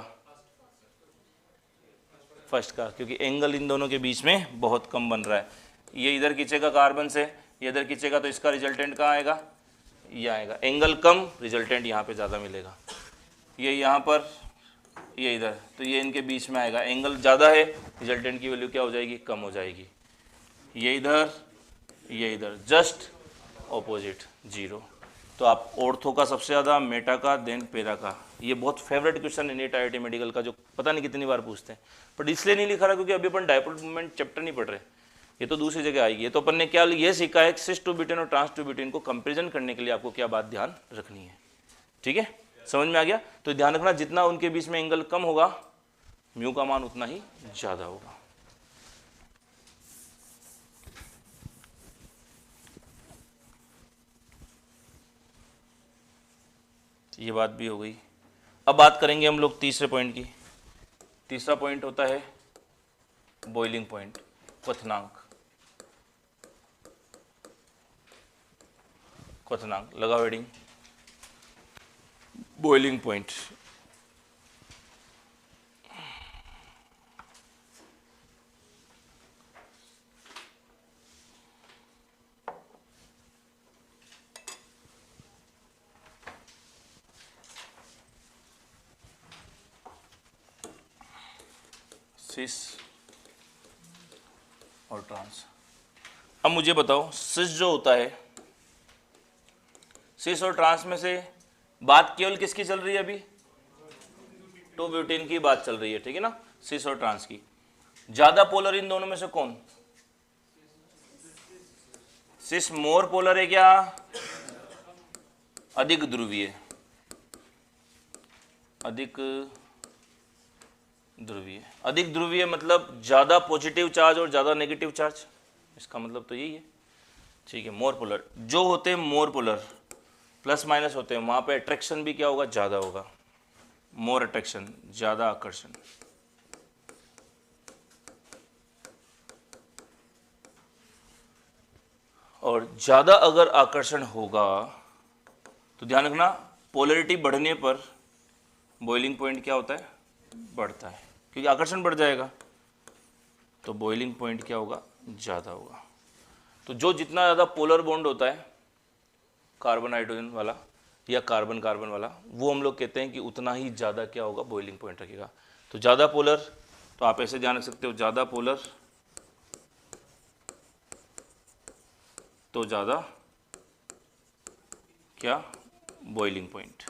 फर्स्ट का, क्योंकि एंगल इन दोनों के बीच में बहुत कम बन रहा है। ये इधर खींचेगा कार्बन से, ये इधर खींचेगा, तो इसका रिजल्टेंट कहाँ आएगा, ये आएगा। एंगल कम, रिजल्टेंट यहाँ पे ज़्यादा मिलेगा। ये यहाँ पर, ये इधर, तो ये इनके बीच में आएगा। एंगल ज़्यादा है, रिजल्टेंट की वैल्यू क्या हो जाएगी, कम हो जाएगी। ये इधर, ये इधर, जस्ट ऑपोजिट 0। तो आप ऑर्थो का सबसे ज़्यादा, मेटा का, देन पेरा का। ये बहुत फेवरेट क्वेश्चन है नीट IIT मेडिकल का, जो पता नहीं कितनी बार पूछते हैं, बट इसलिए नहीं लिखा रहा क्योंकि अभी अपन डायपोल मूवमेंट चैप्टर नहीं पढ़ रहे, ये तो दूसरी जगह आएगी। ये तो अपन ने क्या ये सीखा है, सिस टू ब्यूटेन और ट्रांस टू ब्यूटेन को कंपेरिजन करने के लिए आपको क्या बात ध्यान रखनी है। ठीक है, समझ में आ गया। तो ध्यान रखना, जितना उनके बीच में एंगल कम होगा म्यू का मान उतना ही ज़्यादा होगा। ये बात भी हो गई। अब बात करेंगे हम लोग तीसरे पॉइंट की। तीसरा पॉइंट होता है बॉइलिंग पॉइंट, क्वथनांक। क्वथनांक लगाओ हेडिंग, बॉइलिंग पॉइंट। सिस और ट्रांस। अब मुझे बताओ, सिस जो होता है, सिस और ट्रांस में से बात केवल किसकी चल रही है अभी? 2 ब्यूटेन की बात चल रही है, ठीक है ना, सिस और ट्रांस की। ज्यादा पोलर इन दोनों में से कौन? सिस मोर पोलर है क्या? अधिक ध्रुवीय, अधिक ध्रुवीय। अधिक ध्रुवीय मतलब ज्यादा पॉजिटिव चार्ज और ज्यादा नेगेटिव चार्ज, इसका मतलब तो यही है। ठीक है, मोर पोलर जो होते हैं, मोर पोलर प्लस माइनस होते हैं, वहां पे अट्रैक्शन भी क्या होगा? ज्यादा होगा। मोर अट्रैक्शन, ज्यादा आकर्षण। और ज्यादा अगर आकर्षण होगा तो ध्यान रखना, पोलरिटी बढ़ने पर बॉइलिंग पॉइंट क्या होता है? बढ़ता है, क्योंकि आकर्षण बढ़ जाएगा तो बॉइलिंग पॉइंट क्या होगा? ज़्यादा होगा। तो जो जितना ज़्यादा पोलर बॉन्ड होता है, कार्बन हाइड्रोजन वाला या कार्बन कार्बन वाला, वो हम लोग कहते हैं कि उतना ही ज़्यादा क्या होगा? बॉइलिंग पॉइंट रखेगा। तो ज़्यादा पोलर, तो आप ऐसे ध्यान रख सकते हो, ज़्यादा पोलर तो ज़्यादा क्या? Boiling point.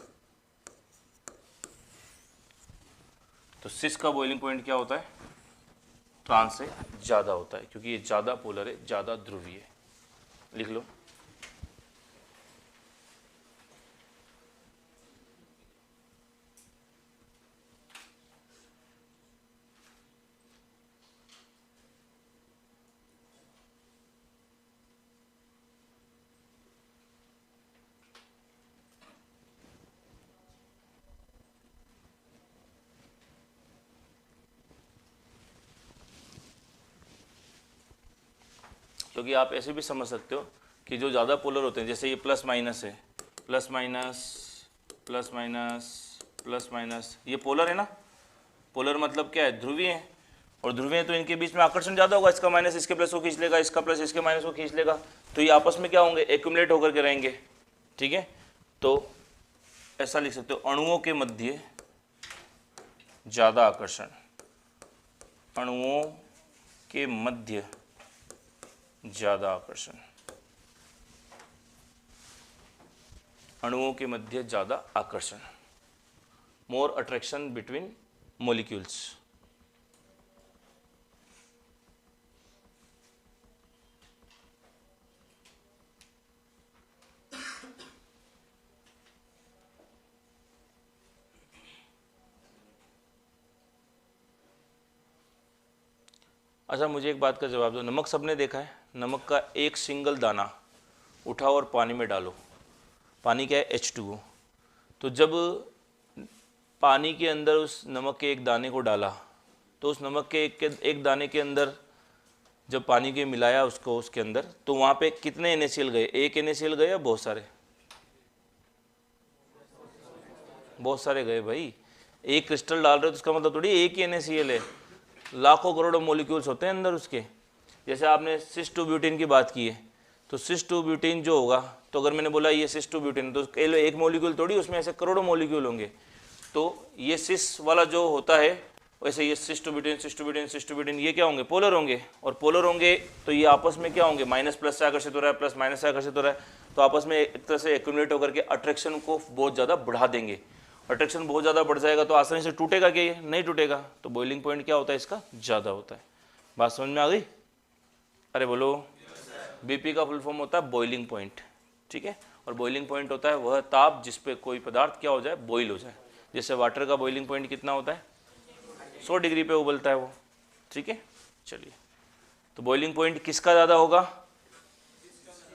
तो सिस का बॉइलिंग पॉइंट क्या होता है? ट्रांस से ज़्यादा होता है, क्योंकि ये ज़्यादा पोलर है, ज़्यादा ध्रुवीय है। लिख लो। क्योंकि आप ऐसे भी समझ सकते हो कि जो ज़्यादा पोलर होते हैं, जैसे ये प्लस माइनस है, plus minus plus minus plus minus, ये पोलर है ना। पोलर मतलब क्या है? ध्रुवीय है। और ध्रुवीय तो इनके बीच में आकर्षण ज़्यादा होगा, इसका माइनस इसके प्लस को खींच लेगा, इसका प्लस इसके माइनस को खींच लेगा, तो ये आपस में क्या होंगे? एक्यूमुलेट होकर के रहेंगे। ठीक है, तो ऐसा लिख सकते हो, अणुओं के मध्य ज़्यादा आकर्षण, अणुओं के मध्य ज़्यादा आकर्षण, अणुओं के मध्य ज़्यादा आकर्षण, मोर अट्रैक्शन बिटवीन मॉलिक्यूल्स। अच्छा, मुझे एक बात का जवाब दो, नमक सबने देखा है, नमक का एक सिंगल दाना उठाओ और पानी में डालो, पानी क्या है? H2O। तो जब पानी के अंदर उस नमक के एक दाने को डाला, तो उस नमक के एक दाने के अंदर जब पानी के मिलाया उसको उसके अंदर, तो वहाँ पे कितने NaCl गए? एक NaCl गए या बहुत सारे? बहुत सारे गए भाई। एक क्रिस्टल डाल रहे हो तो उसका मतलब थोड़ी एक ही NaCl है, लाखों करोड़ों मॉलिक्यूल्स होते हैं अंदर उसके। जैसे आपने सिस टू ब्यूटेन की बात की है, तो सिस टू ब्यूटेन जो होगा, तो अगर मैंने बोला ये सिस टू ब्यूटेन, तो एक मॉलिक्यूल थोड़ी, उसमें ऐसे करोड़ों मॉलिक्यूल होंगे। तो ये सिस वाला जो होता है, वैसे ये cis two butene, cis two butene, cis two butene, ये क्या होंगे? पोलर होंगे। और पोलर होंगे तो ये आपस में क्या होंगे? माइनस प्लस से आकर्षित हो रहा है, प्लस माइनस से आकर्षित हो रहा है, तो तो आपस में एक तरह से एक्यूमुलेट होकर के अट्रैक्शन को बहुत ज़्यादा बढ़ा देंगे। अट्रैक्शन बहुत ज़्यादा बढ़ जाएगा तो आसानी से टूटेगा क्या? ये नहीं टूटेगा। तो बॉइलिंग पॉइंट क्या होता है इसका? ज़्यादा होता है। बात समझ में आ गई? अरे बोलो। बीपी का फुल फॉर्म होता है बॉइलिंग पॉइंट, ठीक है। और बॉइलिंग पॉइंट होता है वह ताप जिस पे कोई पदार्थ क्या हो जाए? बॉइल हो जाए। जैसे वाटर का बॉइलिंग पॉइंट कितना होता है? 100 डिग्री पे उबलता है वो, ठीक है। चलिए, तो बॉइलिंग पॉइंट किसका ज़्यादा होगा?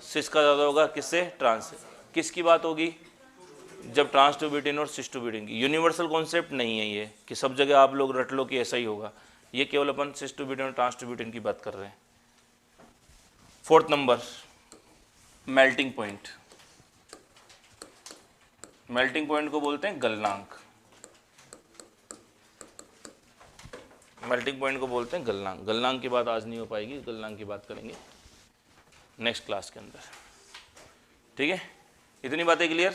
सिस का ज़्यादा होगा। किससे? ट्रांस से। किसकी बात होगी? जब ट्रांस टू ब्यूटेन और सिस टू ब्यूटेन की। यूनिवर्सल कॉन्सेप्ट नहीं है ये कि सब जगह आप लोग रट लो कि ऐसा ही होगा। ये केवल अपन सिस टू ब्यूटेन और ट्रांस टू ब्यूटेन की बात कर रहे हैं। 4th number, melting point. Melting point को बोलते हैं गलनांक। मेल्टिंग पॉइंट को बोलते हैं गलनांक। गलनांक की बात आज नहीं हो पाएगी, गलनांक की बात करेंगे नेक्स्ट क्लास के अंदर, ठीक है। इतनी बातें क्लियर?